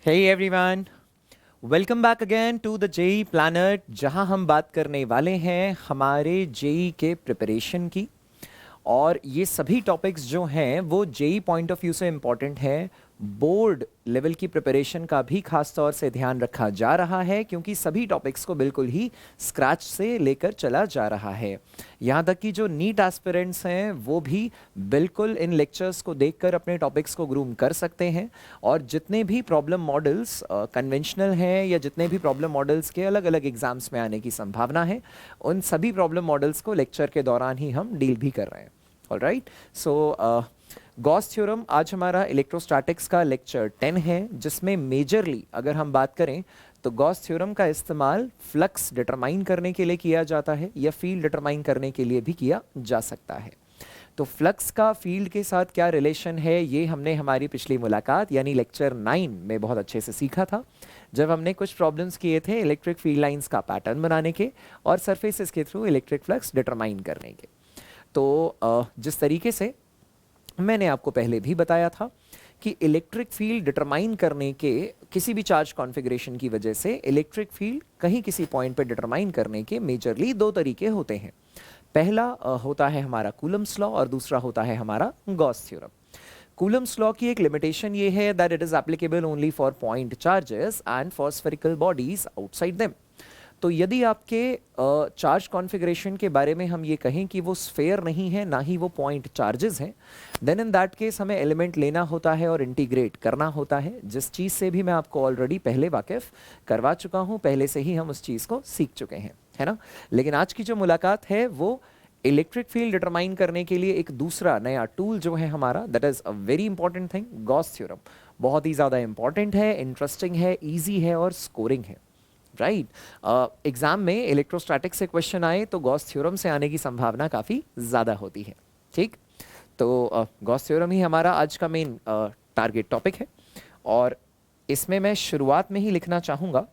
Hey everyone, welcome back again to the JEE planet जहां हम बात करने वाले हैं हमारे जेई के प्रिपरेशन की। और ये सभी टॉपिक्स जो हैं वो जेई पॉइंट ऑफ व्यू से इम्पॉर्टेंट है। बोर्ड लेवल की प्रिपरेशन का भी खास तौर से ध्यान रखा जा रहा है क्योंकि सभी टॉपिक्स को बिल्कुल ही स्क्रैच से लेकर चला जा रहा है। यहाँ तक कि जो नीट एस्पिरेंट्स हैं वो भी बिल्कुल इन लेक्चर्स को देखकर अपने टॉपिक्स को ग्रूम कर सकते हैं। और जितने भी प्रॉब्लम मॉडल्स कन्वेंशनल हैं या जितने भी प्रॉब्लम मॉडल्स के अलग अलग एग्जाम्स में आने की संभावना है, उन सभी प्रॉब्लम मॉडल्स को लेक्चर के दौरान ही हम डील भी कर रहे हैं। ऑलराइट, सो गॉस थ्योरम आज हमारा इलेक्ट्रोस्टैटिक्स का लेक्चर 10 है, जिसमें मेजरली अगर हम बात करें तो गॉस थ्योरम का इस्तेमाल फ्लक्स डिटरमाइन करने के लिए किया जाता है या फील्ड डिटरमाइन करने के लिए भी किया जा सकता है। तो फ्लक्स का फील्ड के साथ क्या रिलेशन है ये हमने हमारी पिछली मुलाकात यानी लेक्चर 9 में बहुत अच्छे से सीखा था, जब हमने कुछ प्रॉब्लम्स किए थे इलेक्ट्रिक फील्ड लाइंस का पैटर्न बनाने के और सरफेसेस के थ्रू इलेक्ट्रिक फ्लक्स डिटरमाइन करने के। तो जिस तरीके से मैंने आपको पहले भी बताया था कि इलेक्ट्रिक फील्ड डिटरमाइन करने के किसी भी चार्ज कॉन्फ़िगरेशन की वजह से इलेक्ट्रिक फील्ड कहीं किसी पॉइंट पे डिटरमाइन करने के मेजरली दो तरीके होते हैं। पहला होता है हमारा कूलम्स लॉ और दूसरा होता है हमारा गॉस थ्योरम। कूलम्स लॉ की एक लिमिटेशन ये है that it is applicable only for point charges and for spherical bodies outside them. तो यदि आपके चार्ज कॉन्फ़िगरेशन के बारे में हम ये कहें कि वो स्फेयर नहीं है ना ही वो पॉइंट चार्जेस हैं, देन इन दैट केस हमें एलिमेंट लेना होता है और इंटीग्रेट करना होता है, जिस चीज़ से भी मैं आपको ऑलरेडी पहले वाकिफ़ करवा चुका हूँ, पहले से ही हम उस चीज़ को सीख चुके हैं, है ना। लेकिन आज की जो मुलाकात है वो इलेक्ट्रिक फील्ड डिटरमाइन करने के लिए एक दूसरा नया टूल जो है हमारा, that is a very important thing, Gauss theorem. बहुत ही ज़्यादा इंपॉर्टेंट है, इंटरेस्टिंग है, ईजी है और स्कोरिंग है। राइट, एग्जाम में इलेक्ट्रोस्टैटिक्स से क्वेश्चन आए तो गॉस थ्योरम से आने की संभावना काफ़ी ज़्यादा होती है। ठीक, तो गॉस थ्योरम ही हमारा आज का मेन टारगेट टॉपिक है। और इसमें मैं शुरुआत में ही लिखना चाहूँगा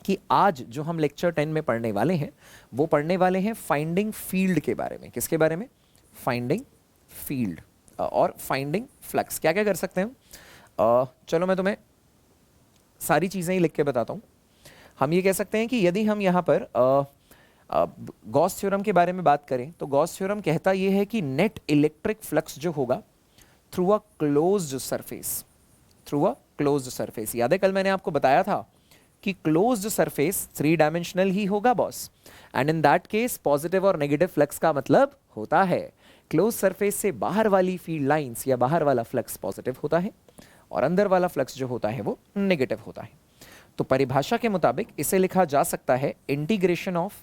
कि आज जो हम लेक्चर 10 में पढ़ने वाले हैं वो पढ़ने वाले हैं फाइंडिंग फील्ड के बारे में। किसके बारे में? फाइंडिंग फील्ड और फाइंडिंग फ्लक्स। क्या क्या कर सकते हैं? चलो मैं तुम्हें सारी चीज़ें ही लिख के बताता हूँ। हम ये कह सकते हैं कि यदि हम यहाँ पर गॉस थ्योरम के बारे में बात करें तो गॉस थ्योरम कहता ये है कि नेट इलेक्ट्रिक फ्लक्स जो होगा through a closed surface, through a closed surface. याद है कल मैंने आपको बताया था कि क्लोज्ड सरफेस 3 डायमेंशनल ही होगा boss, and in that case positive और नेगेटिव फ्लक्स का मतलब होता है क्लोज सरफेस से बाहर वाली फील्ड लाइंस या बाहर वाला फ्लक्स पॉजिटिव होता है और अंदर वाला फ्लक्स जो होता है वो नेगेटिव होता है। तो परिभाषा के मुताबिक इसे लिखा जा सकता है integration of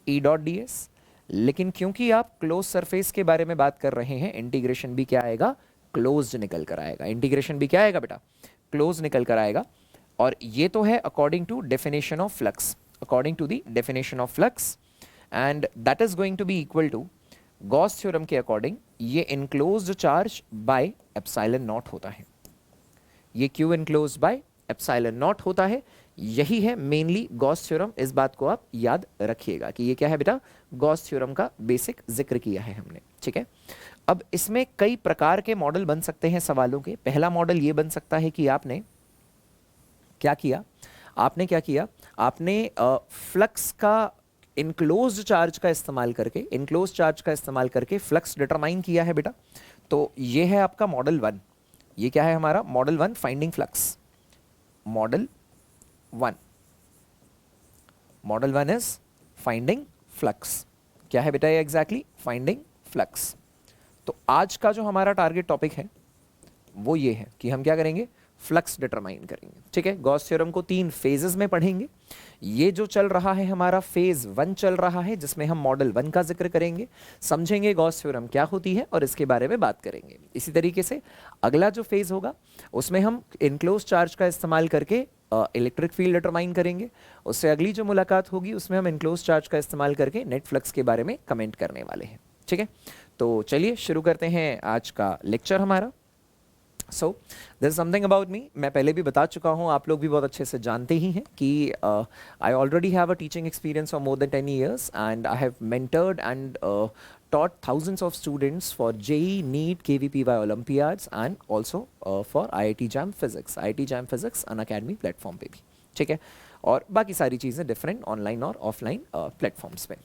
E dot D S, लेकिन क्योंकि आप क्लोज सरफेस के बारे में बात कर रहे हैं, इंटीग्रेशन भी क्या आएगा? क्लोज्ड निकल कर आएगा। इंटीग्रेशन भी क्या आएगा बेटा? क्लोज निकल कर आएगा। और ये तो है according to definition of flux, according to the definition of flux, and that is going to be equal to Gauss theorem के अकॉर्डिंग ये enclosed charge by epsilon naught होता है। ये Q enclosed by epsilon naught होता है। यही है mainly Gauss theorem. इस बात को आप याद रखिएगा कि ये क्या है बेटा? गॉस थ्योरम का बेसिक जिक्र किया है हमने। ठीक है, अब इसमें कई प्रकार के मॉडल बन सकते हैं सवालों के। पहला मॉडल ये बन सकता है कि आपने क्या किया, आपने फ्लक्स का इनक्लोज्ड चार्ज का इस्तेमाल करके, इनक्लोज्ड चार्ज का इस्तेमाल करके फ्लक्स डिटरमाइन किया है बेटा। तो ये है आपका मॉडल 1। ये क्या है हमारा? Model 1 finding flux. Model 1, model 1 is finding flux. क्या है बेटा ये एग्जैक्टली? Finding flux. तो आज का जो हमारा टारगेट टॉपिक है वो ये है कि हम क्या करेंगे? फ्लक्स डिटरमाइन करेंगे। ठीक है, गॉस थ्योरम को 3 फेजेस में पढ़ेंगे। ये जो चल रहा है हमारा फेज 1 चल रहा है, जिसमें हम मॉडल 1 का जिक्र करेंगे, समझेंगे गॉस थ्योरम क्या होती है और इसके बारे में बात करेंगे। इसी तरीके से अगला जो फेज होगा उसमें हम इनक्लोज चार्ज का इस्तेमाल करके इलेक्ट्रिक फील्ड डिटरमाइन करेंगे। उससे अगली जो मुलाकात होगी उसमें हम इनक्लोज चार्ज का इस्तेमाल करके नेट फ्लक्स के बारे में कमेंट करने वाले हैं। ठीक है, तो चलिए शुरू करते हैं आज का लेक्चर हमारा। So this something about me, मैं पहले भी बता चुका हूँ, आप लोग भी बहुत अच्छे से जानते ही हैं कि I already have a teaching experience for more than 10 years and I have mentored and taught thousands of students for JEE, NEET, KVPY Olympiads and also for IIT JAM Physics, IIT JAM Physics Unacademy platform पे भी, ठीक है, और बाकी सारी चीज़ें different online और offline platforms पे।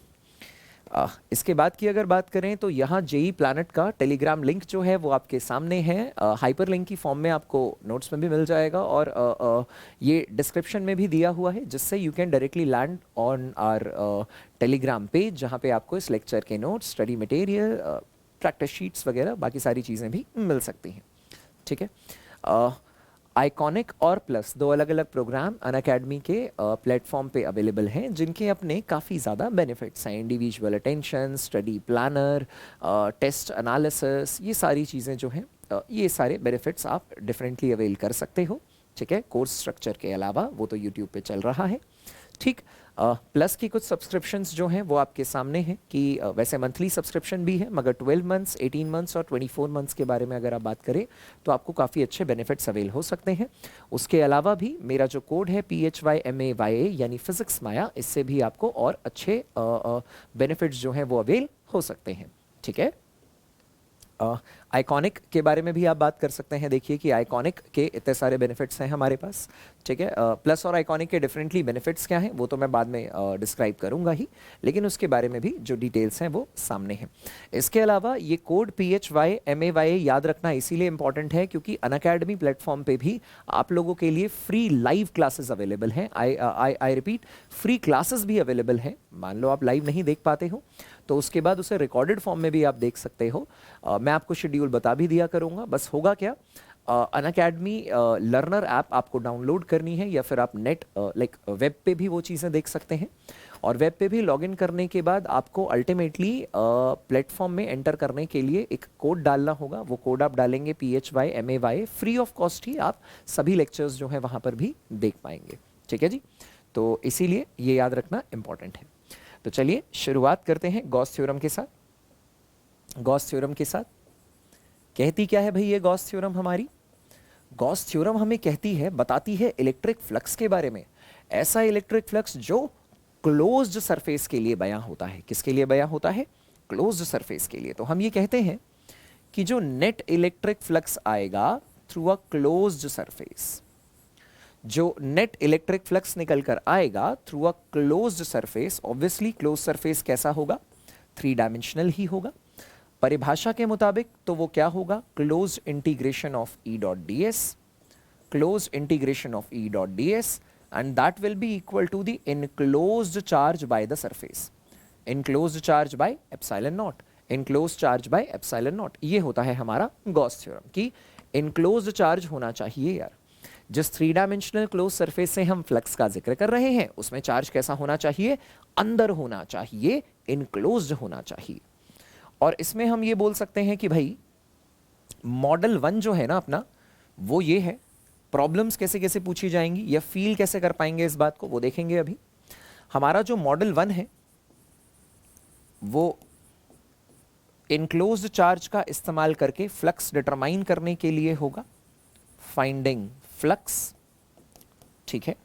इसके बाद की अगर बात करें तो यहाँ जेई प्लैनेट का टेलीग्राम लिंक जो है वो आपके सामने है, हाइपर लिंक की फॉर्म में आपको नोट्स में भी मिल जाएगा और ये डिस्क्रिप्शन में भी दिया हुआ है, जिससे you can directly land on our Telegram page, जहाँ पे आपको इस लेक्चर के notes, study material, practice sheets वगैरह बाकी सारी चीज़ें भी मिल सकती हैं, ठीक है। आइकॉनिक और प्लस दो अलग अलग प्रोग्राम अनअकैडमी के प्लेटफॉर्म पे अवेलेबल हैं, जिनके अपने काफ़ी ज़्यादा बेनिफिट्स हैं। Individual attention, study planner, test analysis, ये सारी चीज़ें जो हैं ये सारे बेनिफिट्स आप डिफरेंटली अवेल कर सकते हो, ठीक है, कोर्स स्ट्रक्चर के अलावा, वो तो यूट्यूब पे चल रहा है, ठीक। प्लस की कुछ सब्सक्रिप्शंस जो हैं वो आपके सामने हैं कि वैसे मंथली सब्सक्रिप्शन भी है, मगर 12 मंथ्स, 18 मंथ्स और 24 मंथ्स के बारे में अगर आप बात करें तो आपको काफ़ी अच्छे बेनिफिट्स अवेल हो सकते हैं। उसके अलावा भी मेरा जो कोड है PHYMAYA यानी फिजिक्स माया, इससे भी आपको और अच्छे बेनिफिट्स जो हैं वो अवेल हो सकते हैं, ठीक है। आइकॉनिक के बारे में भी आप बात कर सकते हैं, देखिए कि आइकॉनिक के इतने सारे बेनिफिट्स हैं हमारे पास, ठीक है। प्लस और आइकॉनिक के डिफरेंटली बेनिफिट्स क्या हैं वो तो मैं बाद में डिस्क्राइब करूंगा ही, लेकिन उसके बारे में भी जो डिटेल्स हैं वो सामने हैं। इसके अलावा ये कोड PHYMAYA याद रखना इसीलिए इंपॉर्टेंट है क्योंकि अनअकैडमी प्लेटफॉर्म पे भी आप लोगों के लिए फ्री लाइव क्लासेस अवेलेबल हैं। आई रिपीट, फ्री क्लासेस भी अवेलेबल हैं। मान लो आप लाइव नहीं देख पाते हो तो उसके बाद उसे रिकॉर्डेड फॉर्म में भी आप देख सकते हो। मैं आपको शेड्यूल बता भी दिया करूंगा। बस होगा क्या, अनअकैडमी लर्नर ऐप आपको डाउनलोड करनी है या फिर आप नेट लाइक वेब पे भी वो चीज़ें देख सकते हैं, और वेब पे भी लॉगिन करने के बाद आपको अल्टीमेटली प्लेटफॉर्म में एंटर करने के लिए एक कोड डालना होगा। वो कोड आप डालेंगे PHYMAYA, फ्री ऑफ कॉस्ट ही आप सभी लेक्चर्स जो हैं वहाँ पर भी देख पाएंगे, ठीक है जी। तो इसीलिए ये याद रखना इंपॉर्टेंट है। तो चलिए शुरुआत करते हैं गॉस थ्योरम के साथ। गॉस थ्योरम के साथ कहती क्या है भाई ये गॉस थ्योरम हमारी? गॉस थ्योरम हमें कहती है, बताती है इलेक्ट्रिक फ्लक्स के बारे में। ऐसा इलेक्ट्रिक फ्लक्स जो क्लोज्ड सरफेस के लिए बयां होता है। किसके लिए बयां होता है? क्लोज्ड सरफेस के लिए। तो हम ये कहते हैं कि जो नेट इलेक्ट्रिक फ्लक्स आएगा थ्रू अ क्लोज्ड सरफेस, जो नेट इलेक्ट्रिक फ्लक्स निकल कर आएगा through a closed surface, obviously close surface कैसा होगा? 3 डायमेंशनल ही होगा। परिभाषा के मुताबिक तो वो क्या होगा? Close integration of E dot ds, close integration of E dot ds and that will be equal to the enclosed charge by the surface. Enclosed charge by epsilon naught, enclosed charge by epsilon naught. ये होता है हमारा Gauss theorem कि enclosed charge होना चाहिए यार। जिस 3 dimensional close surface से हम फ्लक्स का जिक्र कर रहे हैं उसमें चार्ज कैसा होना चाहिए? अंदर होना चाहिए, इनक्लोज्ड होना चाहिए। और इसमें हम ये बोल सकते हैं कि भाई मॉडल 1 जो है ना अपना, वो ये है। प्रॉब्लम्स कैसे कैसे पूछी जाएंगी या फील कैसे कर पाएंगे इस बात को, वो देखेंगे अभी। हमारा जो मॉडल 1 है वो इनक्लोज्ड चार्ज का इस्तेमाल करके फ्लक्स डिटरमाइन करने के लिए होगा, फाइंडिंग फ्लक्स, ठीक है।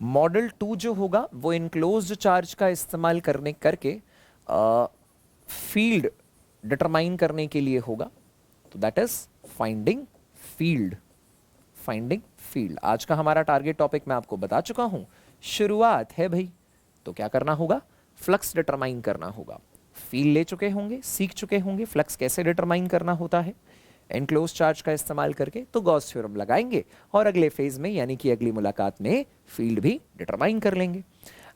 मॉडल 2 जो होगा वो इनक्लोज्ड चार्ज का इस्तेमाल करके फील्ड डिटरमाइन करने के लिए होगा, तो that is finding field. Finding field आज का हमारा टारगेट टॉपिक मैं आपको बता चुका हूं, शुरुआत है भाई। तो क्या करना होगा? फ्लक्स डिटरमाइन करना होगा। फील्ड ले चुके होंगे, सीख चुके होंगे फ्लक्स कैसे डिटरमाइन करना होता है एनक्लोज चार्ज का इस्तेमाल करके, तो गॉस थ्योरम लगाएंगे और अगले फेज में यानी कि अगली मुलाकात में फील्ड भी डिटरमाइन कर लेंगे।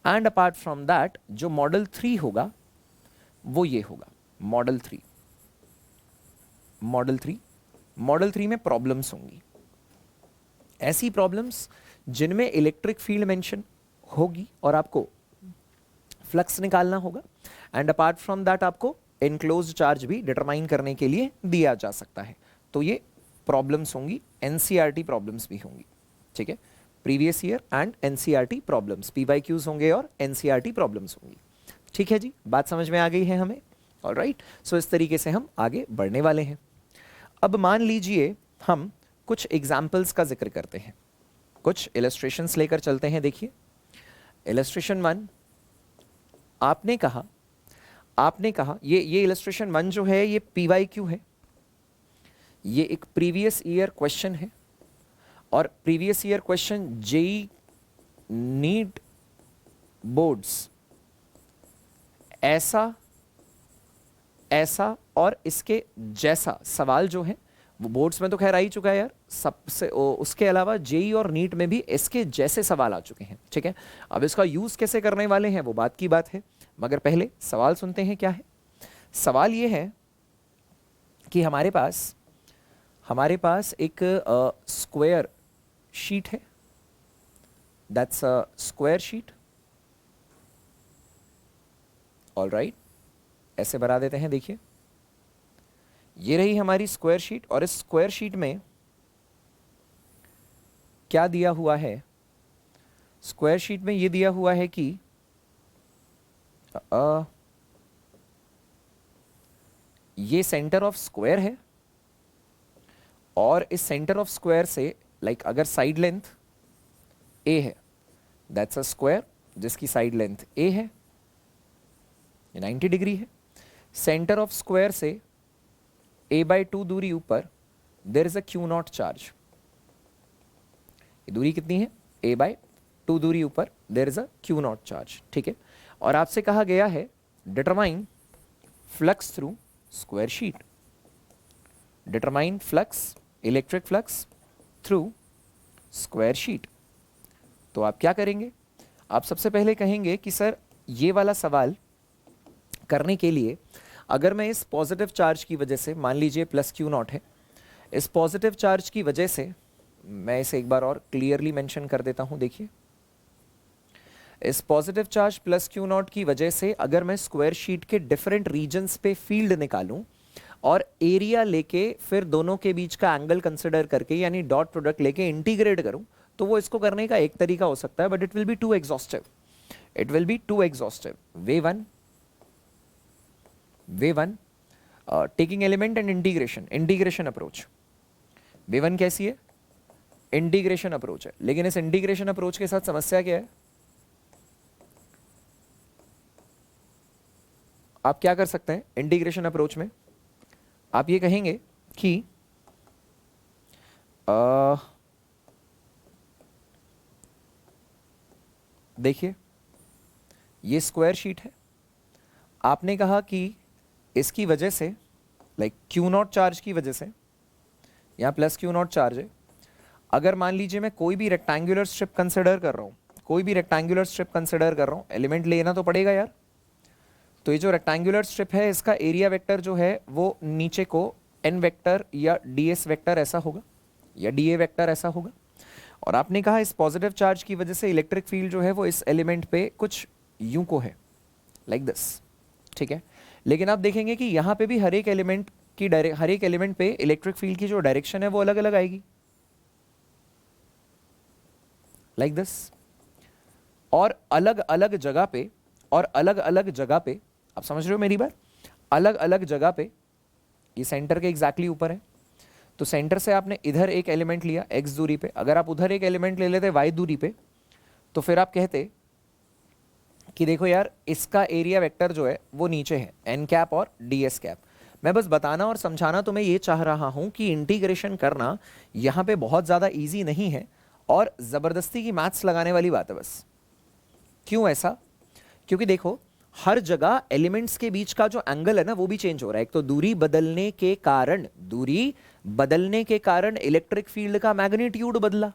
एंड अपार्ट फ्रॉम दैट जो मॉडल 3 होगा वो ये होगा, मॉडल 3। मॉडल 3 में प्रॉब्लम्स होंगी, ऐसी प्रॉब्लम्स जिनमें इलेक्ट्रिक फील्ड मेंशन होगी और आपको फ्लक्स निकालना होगा। एंड अपार्ट फ्रॉम दैट आपको एनक्लोज्ड चार्ज भी डिटरमाइन करने के लिए दिया जा सकता है। तो ये प्रॉब्लम्स होंगी, एनसीईआरटी प्रॉब्लम्स भी होंगी, ठीक है। Previous year and NCERT problems, PYQs होंगे और एनसीईआरटी प्रॉब्लम्स होंगी, ठीक है जी। बात समझ में आ गई है हमें? ऑलराइट, सो इस तरीके से हम आगे बढ़ने वाले हैं। अब मान लीजिए हम कुछ एग्जाम्पल्स का जिक्र करते हैं, कुछ इलस्ट्रेशंस लेकर चलते हैं। देखिए इलस्ट्रेशन 1, आपने कहा ये इलस्ट्रेशन 1 जो है ये PYQ है, ये एक प्रीवियस ईयर क्वेश्चन है और previous year question JEE NEET boards ऐसा और इसके जैसा सवाल जो है वो बोर्ड्स में तो खैर आ ही चुका है यार सबसे, उसके अलावा जेई और नीट में भी इसके जैसे सवाल आ चुके हैं। ठीक है, अब इसका यूज कैसे करने वाले हैं वो बात की बात है, मगर पहले सवाल सुनते हैं क्या है। सवाल ये है कि हमारे पास एक स्क्वायर शीट है, that's a square sheet. Alright, ऐसे बना देते हैं। देखिए ये रही हमारी स्क्वायर शीट और इस स्क्वायर शीट में क्या दिया हुआ है, स्क्वायर शीट में ये दिया हुआ है कि ये सेंटर ऑफ स्क्वायर है और इस सेंटर ऑफ स्क्वायर से अगर साइड लेंथ a है, दैट्स अ स्क्वायर जिसकी साइड लेंथ a है, ये 90 डिग्री है। सेंटर ऑफ स्क्वायर से a/2 दूरी ऊपर there is a Q0 charge. ये दूरी कितनी है, a/2 दूरी ऊपर there is a Q0 charge. ठीक है, और आपसे कहा गया है determine flux through square sheet, determine flux, electric flux through square sheet. तो आप क्या करेंगे, आप सबसे पहले कहेंगे कि सर ये वाला सवाल करने के लिए अगर मैं इस पॉजिटिव चार्ज की वजह से, मान लीजिए +Q0 है, इस पॉजिटिव चार्ज की वजह से मैं इसे एक बार और क्लियरली मेंशन कर देता हूं। देखिए इस पॉजिटिव चार्ज +Q0 की वजह से अगर मैं स्क्वायर शीट के डिफरेंट रीजन्स पे फील्ड निकालूं और एरिया लेके फिर दोनों के बीच का एंगल कंसिडर करके यानी डॉट प्रोडक्ट लेके इंटीग्रेट करूं, तो वो इसको करने का एक तरीका हो सकता है, but it will be too exhaustive, it will be too exhaustive. Way one taking element and integration approach. Way one कैसी है, इंटीग्रेशन अप्रोच है, लेकिन इस इंटीग्रेशन अप्रोच के साथ समस्या क्या है, आप क्या कर सकते हैं इंटीग्रेशन अप्रोच में, आप ये कहेंगे कि देखिए ये स्क्वायर शीट है, आपने कहा कि इसकी वजह से Q0 चार्ज की वजह से, यहाँ +Q0 चार्ज है, अगर मान लीजिए मैं कोई भी रेक्टेंगुलर स्ट्रिप कंसिडर कर रहा हूँ, एलिमेंट लेना तो पड़ेगा यार। तो ये जो रेक्टेंगुलर स्ट्रिप है इसका एरिया वेक्टर जो है वो नीचे को n वेक्टर या ds वेक्टर ऐसा होगा या dA वेक्टर ऐसा होगा, और आपने कहा इस पॉजिटिव चार्ज की वजह से इलेक्ट्रिक फील्ड जो है वो इस एलिमेंट पे कुछ यूं को है, लाइक दिस। ठीक है, लेकिन आप देखेंगे कि यहाँ पे भी हर एक एलिमेंट पे इलेक्ट्रिक फील्ड की जो डायरेक्शन है वो अलग अलग आएगी, लाइक दिस। और अलग अलग जगह पे आप समझ रहे हो मेरी बात, अलग अलग जगह पे ये सेंटर के एग्जैक्टली ऊपर है, तो सेंटर से आपने इधर एक एलिमेंट लिया x दूरी पे, अगर आप उधर एक एलिमेंट ले लेते y दूरी पे, तो फिर आप कहते कि देखो यार इसका एरिया वेक्टर जो है वो नीचे है n कैप और ds कैप। मैं बस बताना और समझाना तो मैं ये चाह रहा हूं कि इंटीग्रेशन करना यहां पे बहुत ज़्यादा ईजी नहीं है और ज़बरदस्ती की मैथ्स लगाने वाली बात है बस। क्यों ऐसा, क्योंकि देखो हर जगह एलिमेंट्स के बीच का जो एंगल है ना वो भी चेंज हो रहा है। एक तो दूरी बदलने के कारण इलेक्ट्रिक फील्ड का मैग्नीट्यूड बदला,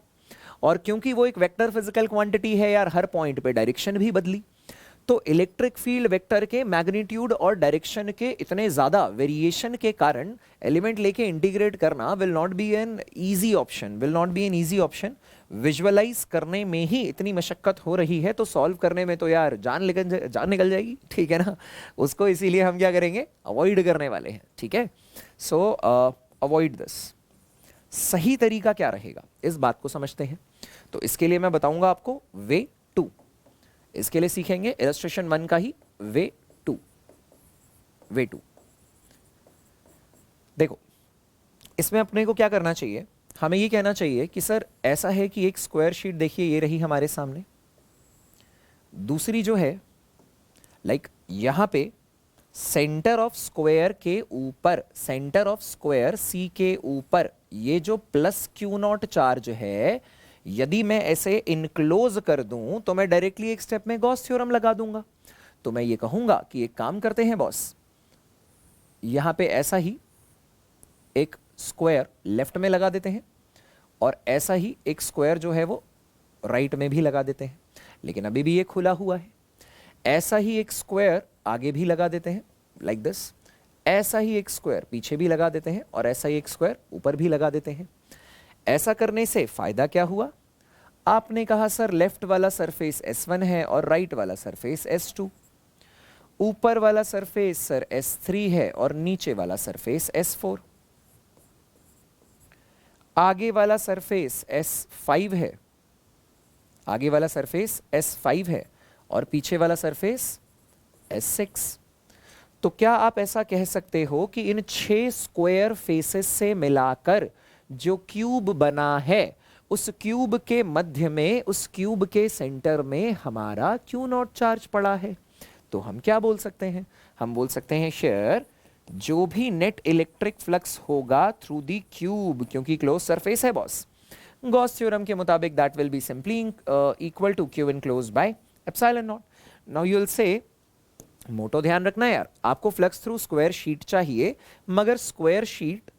और क्योंकि वो एक वेक्टर फिजिकल क्वांटिटी है यार, हर पॉइंट पे डायरेक्शन भी बदली। तो इलेक्ट्रिक फील्ड वेक्टर के मैग्नीट्यूड और डायरेक्शन के इतने ज्यादा वेरिएशन के कारण एलिमेंट लेके इंटीग्रेट करना will not be an easy option. Visualise करने में ही इतनी मशक्कत हो रही है, तो सॉल्व करने में तो यार जान निकल जाएगी, ठीक है ना। उसको इसीलिए हम क्या करेंगे, अवॉइड करने वाले हैं, ठीक है। सो अवॉइड दिस। सही तरीका क्या रहेगा इस बात को समझते हैं। तो इसके लिए मैं बताऊंगा आपको वे 2, इसके लिए सीखेंगे इलस्ट्रेशन 1 का ही वे 2। देखो इसमें अपने को क्या करना चाहिए, हमें ये कहना चाहिए कि सर ऐसा है कि एक स्क्वायर शीट देखिए ये रही हमारे सामने, दूसरी जो है लाइक यहाँ पे सेंटर ऑफ स्क्वायर के ऊपर, सेंटर ऑफ स्क्वायर सी के ऊपर ये जो प्लस क्यू नॉट चार्ज है, यदि मैं ऐसे इनक्लोज कर दूं तो मैं डायरेक्टली एक स्टेप में गॉस थ्योरम लगा दूंगा। तो मैं ये कहूंगा कि एक काम करते हैं बॉस, यहां पे ऐसा ही एक स्क्वायर लेफ्ट में लगा देते हैं और ऐसा ही एक स्क्वायर जो है वो राइट में भी लगा देते हैं, लेकिन अभी भी ये खुला हुआ है। ऐसा ही एक स्क्वायर आगे भी लगा देते हैं लाइक दिस, ऐसा ही एक स्क्वायर पीछे भी लगा देते हैं और ऐसा ही एक स्क्वायर ऊपर भी लगा देते हैं। ऐसा करने से फायदा क्या हुआ, आपने कहा सर लेफ्ट वाला सरफेस S1 है और राइट वाला सरफेस S2, ऊपर वाला सरफेस सर S3 है और नीचे वाला सरफेस S4, आगे वाला सरफेस S5 है, आगे वाला सरफेस S5 है और पीछे वाला सरफेस S6। तो क्या आप ऐसा कह सकते हो कि इन 6 स्क्वायर फेसेस से मिलाकर जो क्यूब बना है, उस क्यूब के मध्य में, उस क्यूब के सेंटर में हमारा क्यू नॉट चार्ज पड़ा है। तो हम क्या बोल सकते हैं, हम बोल सकते हैं शेयर जो भी नेट इलेक्ट्रिक फ्लक्स होगा थ्रू दी क्यूब, क्योंकि क्लोज सरफेस है बॉस, गॉस थ्योरम के मुताबिक that will be simply equal to Q enclosed by epsilon not. Now you will say मोटो ध्यान रखना यार, आपको फ्लक्स थ्रू स्क्वायर शीट चाहिए, मगर स्क्वायर शीट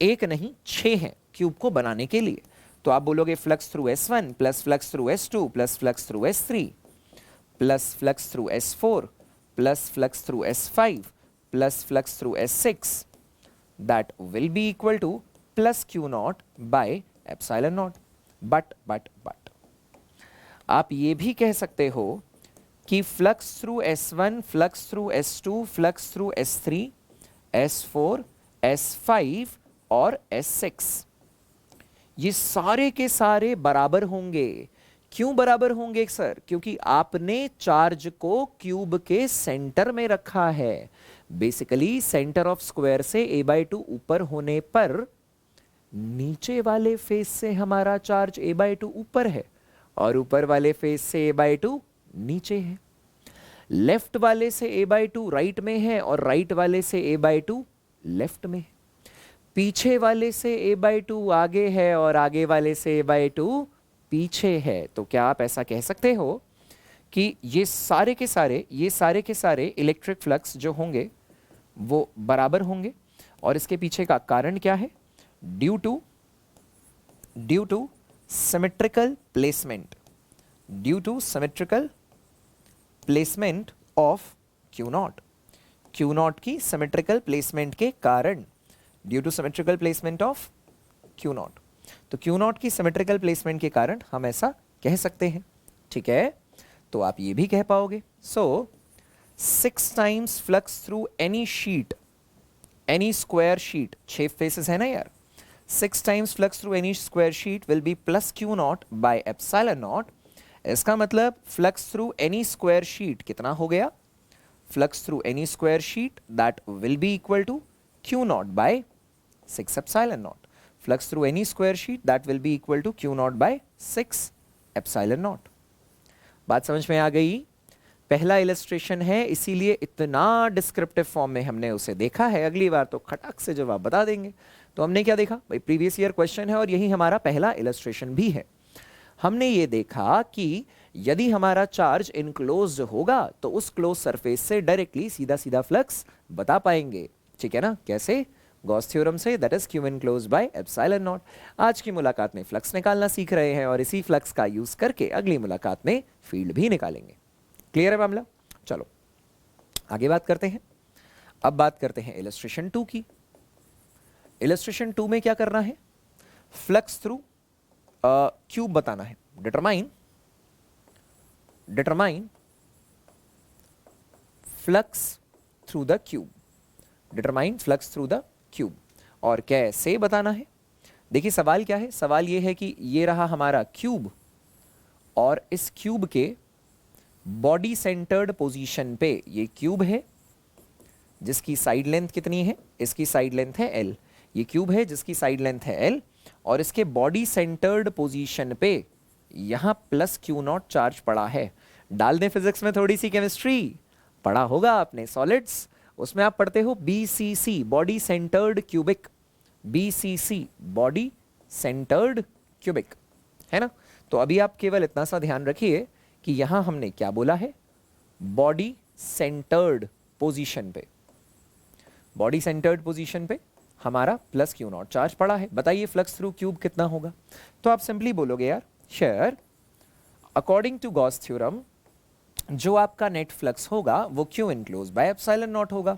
एक नहीं 6 हैं क्यूब को बनाने के लिए। तो आप बोलोगे flux through S1 plus flux through S2 plus flux through S3 plus flux through S4 plus flux through S5 plus flux through S6, that will be equal two plus Q not by epsilon not. But आप ये भी कह सकते हो कि flux through S1, flux through S2, flux through S3, S4, S5 और S6 ये सारे के सारे बराबर होंगे। क्यों बराबर होंगे सर, क्योंकि आपने चार्ज को क्यूब के सेंटर में रखा है। बेसिकली सेंटर ऑफ स्क्वायर से a/2 ऊपर होने पर नीचे वाले फेस से हमारा चार्ज a/2 ऊपर है और ऊपर वाले फेस से a/2 नीचे है। लेफ्ट वाले से a/2 राइट में है और राइट वाले से a/2 लेफ्ट में है। पीछे वाले से a/2 आगे है और आगे वाले से a/2 पीछे है। तो क्या आप ऐसा कह सकते हो कि ये सारे के सारे इलेक्ट्रिक फ्लक्स जो होंगे वो बराबर होंगे, और इसके पीछे का कारण क्या है, due two symmetrical placement, due two symmetrical placement of Q not, Q not की सिमेट्रिकल प्लेसमेंट के कारण, due two symmetrical placement of Q not. तो क्यू नॉट की सिमेट्रिकल प्लेसमेंट के कारण हम ऐसा कह सकते हैं, ठीक है। तो आप ये भी कह पाओगे, so 6 times flux through any sheet, any square sheet, 6 faces है ना यार, 6 times flux through any square sheet will be plus Q not by epsilon naught. इसका मतलब flux through any square sheet कितना हो गया, flux through any square sheet that will be equal to Q not by 6 epsilon naught. Flux through any square sheet that will be equal to Q not by 6 epsilon naught. बात समझ में आ गई। पहला illustration है इसीलिए इतना descriptive form में हमने उसे देखा है, अगली बार तो खटाक से जवाब बता देंगे। तो हमने क्या देखा भाई, प्रीवियस ईयर क्वेश्चन है और यही हमारा पहला इलस्ट्रेशन भी है। हमने ये देखा कि यदि हमारा चार्ज इनक्लोज्ड होगा तो उस क्लोज सरफेस से डायरेक्टली सीधा सीधा फ्लक्स बता पाएंगे, ठीक है ना। कैसे, गॉस थ्योरम से, that is Q enclosed by epsilon not. आज की मुलाकात में फ्लक्स निकालना सीख रहे हैं और इसी फ्लक्स का यूज करके अगली मुलाकात में फील्ड भी निकालेंगे। क्लियर है मामला। चलो आगे बात करते हैं। अब बात करते हैं इलस्ट्रेशन 2 की। इलस्ट्रेशन 2 में क्या करना है, फ्लक्स थ्रू क्यूब बताना है। Determine flux through the cube, determine flux through the cube. और कैसे बताना है, देखिए सवाल क्या है, सवाल ये है कि ये रहा हमारा क्यूब और इस क्यूब के बॉडी सेंटर्ड पोजीशन पे ये क्यूब है जिसकी साइड लेंथ कितनी है, इसकी साइड लेंथ है L। ये क्यूब है जिसकी साइड लेंथ है L और इसके बॉडी सेंटर्ड पोजीशन पे यहां प्लस Q0 चार्ज पड़ा है। डाल दें फिजिक्स में थोड़ी सी केमिस्ट्री, पढ़ा होगा आपने सॉलिड्स, उसमें आप पढ़ते हो BCC body centred cubic, BCC body centred cubic, है ना। तो अभी आप केवल इतना सा ध्यान रखिए कि यहां हमने क्या बोला है, बॉडी सेंटर्ड पोजीशन पे, बॉडी सेंटर्ड पोजीशन पे हमारा प्लस Q0 चार्ज पड़ा है। बताइए फ्लक्स थ्रू क्यूब कितना होगा। तो आप सिंपली बोलोगे यार शेयर अकॉर्डिंग टू गॉस थ्योरम जो आपका नेट फ्लक्स होगा वो Q enclose by epsilon naught होगा।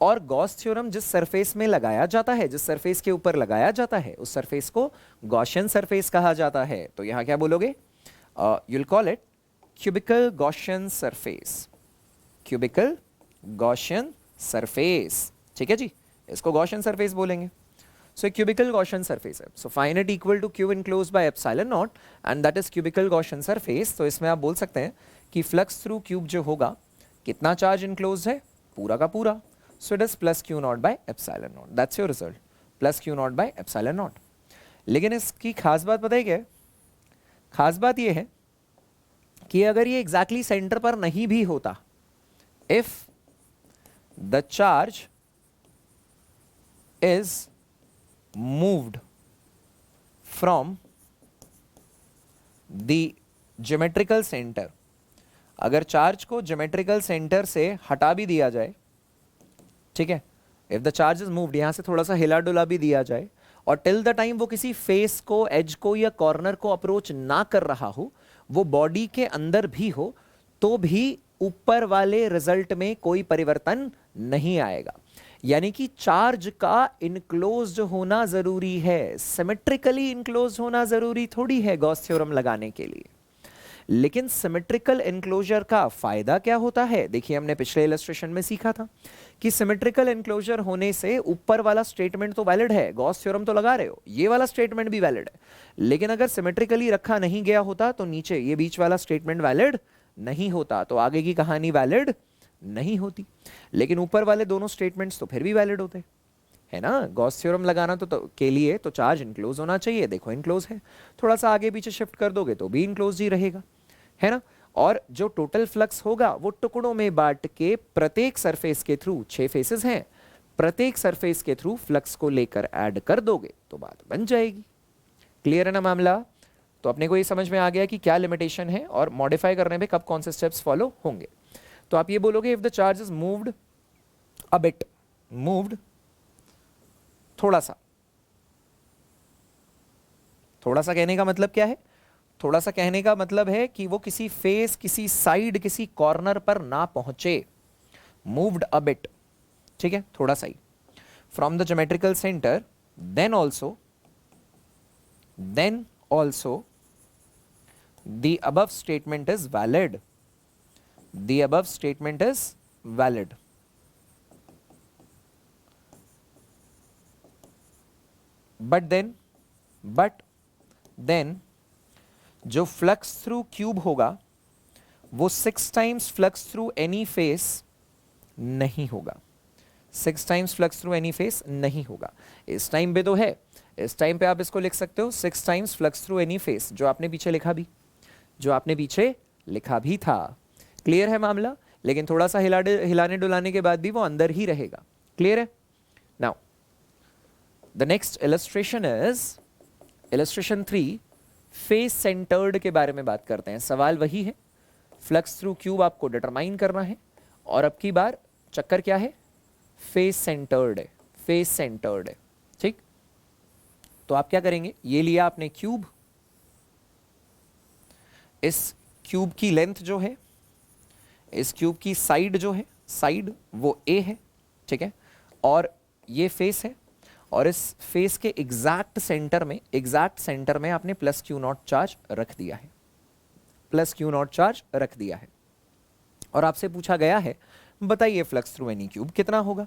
और गॉस थ्योरम जिस सरफेस में लगाया जाता है, जिस सरफेस के ऊपर लगाया जाता है, उस सरफेस को गॉसियन सरफेस कहा जाता है। तो यहां क्या बोलोगे, you will call it cubical Gaussian surface, cubical Gaussian surface, ठीक है जी, इसको गॉसियन सरफेस बोलेंगे। सो क्यूबिकल गॉसियन सरफेस है, so find it equal to Q enclose by epsilon naught and that is cubical Gaussian surface. तो इसमें आप बोल सकते हैं कि फ्लक्स थ्रू क्यूब जो होगा कितना चार्ज इनक्लोज है, पूरा का पूरा, so it is plus Q0 bye epsilon naught, that's your result, plus Q0 bye epsilon not. लेकिन इसकी खास बात पता है क्या है, खास बात ये है कि अगर ये एग्जैक्टली सेंटर पर नहीं भी होता, if the charge is moved from the geometrical center, अगर चार्ज को ज्योमेट्रिकल सेंटर से हटा भी दिया जाए, ठीक है, if the charge is moved, यहां से थोड़ा सा हिला डुला भी दिया जाए और टिल द टाइम वो किसी फेस को, एज को या कॉर्नर को अप्रोच ना कर रहा हो, वो बॉडी के अंदर भी हो, तो भी ऊपर वाले रिजल्ट में कोई परिवर्तन नहीं आएगा। यानी कि चार्ज का इनक्लोज्ड होना जरूरी है, सिमेट्रिकली इनक्लोज्ड होना जरूरी थोड़ी है गॉस थ्योरम लगाने के लिए। लेकिन सिमेट्रिकल इनक्लोजर का फायदा क्या होता है, देखिए हमने पिछले इलस्ट्रेशन में सीखा था कि सिमेट्रिकल इनक्लोजर होने से ऊपर वाला स्टेटमेंट तो वैलिड है, गॉस थ्योरम तो लगा रहे हो, ये वाला स्टेटमेंट भी वैलिड है। लेकिन अगर सिमेट्रिकली रखा नहीं गया होता तो नीचे ये बीच वाला स्टेटमेंट वैलिड नहीं होता, तो आगे की कहानी वैलिड नहीं होती। लेकिन ऊपर वाले दोनों स्टेटमेंट्स तो फिर भी वैलिड होते, है ना। गॉस थ्योरम लगाना तो के लिए तो चार्ज इनक्लोज होना चाहिए, देखो इनक्लोज है, थोड़ा सा आगे पीछे शिफ्ट कर दोगे तो भी इनक्लोज ही रहेगा, है ना। और जो टोटल फ्लक्स होगा वो टुकड़ों में बांट के प्रत्येक सरफेस के थ्रू, 6 फेसेस हैं, प्रत्येक सरफेस के थ्रू फ्लक्स को लेकर ऐड कर दोगे तो बात बन जाएगी। क्लियर है ना मामला। तो अपने को ये समझ में आ गया कि क्या लिमिटेशन है और मॉडिफाई करने में कब कौन से स्टेप्स फॉलो होंगे। तो आप ये बोलोगे if the charge is moved a bit, moved थोड़ा सा, थोड़ा सा कहने का मतलब क्या है, थोड़ा सा कहने का मतलब है कि वो किसी फेस, किसी साइड, किसी कॉर्नर पर ना पहुंचे, मूव्ड अ बिट, ठीक है, थोड़ा सा ही, from the geometrical centre, then also the above statement is valid, the above statement is valid। but then जो फ्लक्स थ्रू क्यूब होगा वो 6 times flux through any face नहीं होगा, 6 times flux through any face नहीं होगा। इस time पे तो है, इस टाइम पे आप इसको लिख सकते हो 6 times flux through any face, जो आपने पीछे लिखा भी, जो आपने पीछे लिखा भी था। क्लियर है मामला। लेकिन थोड़ा सा हिलाने डुलाने के बाद भी वो अंदर ही रहेगा। क्लियर है। Now the next illustration is illustration 3, face centred के बारे में बात करते हैं। सवाल वही है, फ्लक्स थ्रू क्यूब आपको डिटरमाइन करना है और अब की बार चक्कर क्या है, फेस सेंटर्ड है, फेस सेंटर्ड है, ठीक। तो आप क्या करेंगे, ये लिया आपने क्यूब, इस क्यूब की लेंथ जो है, इस क्यूब की साइड जो है, साइड वो a है, ठीक है, और ये फेस है, और इस फेस के एग्जैक्ट सेंटर में आपने प्लस Q0 चार्ज रख दिया है, प्लस Q0 चार्ज रख दिया है। और आपसे पूछा गया है बताइए फ्लक्स थ्रू एनी क्यूब कितना होगा।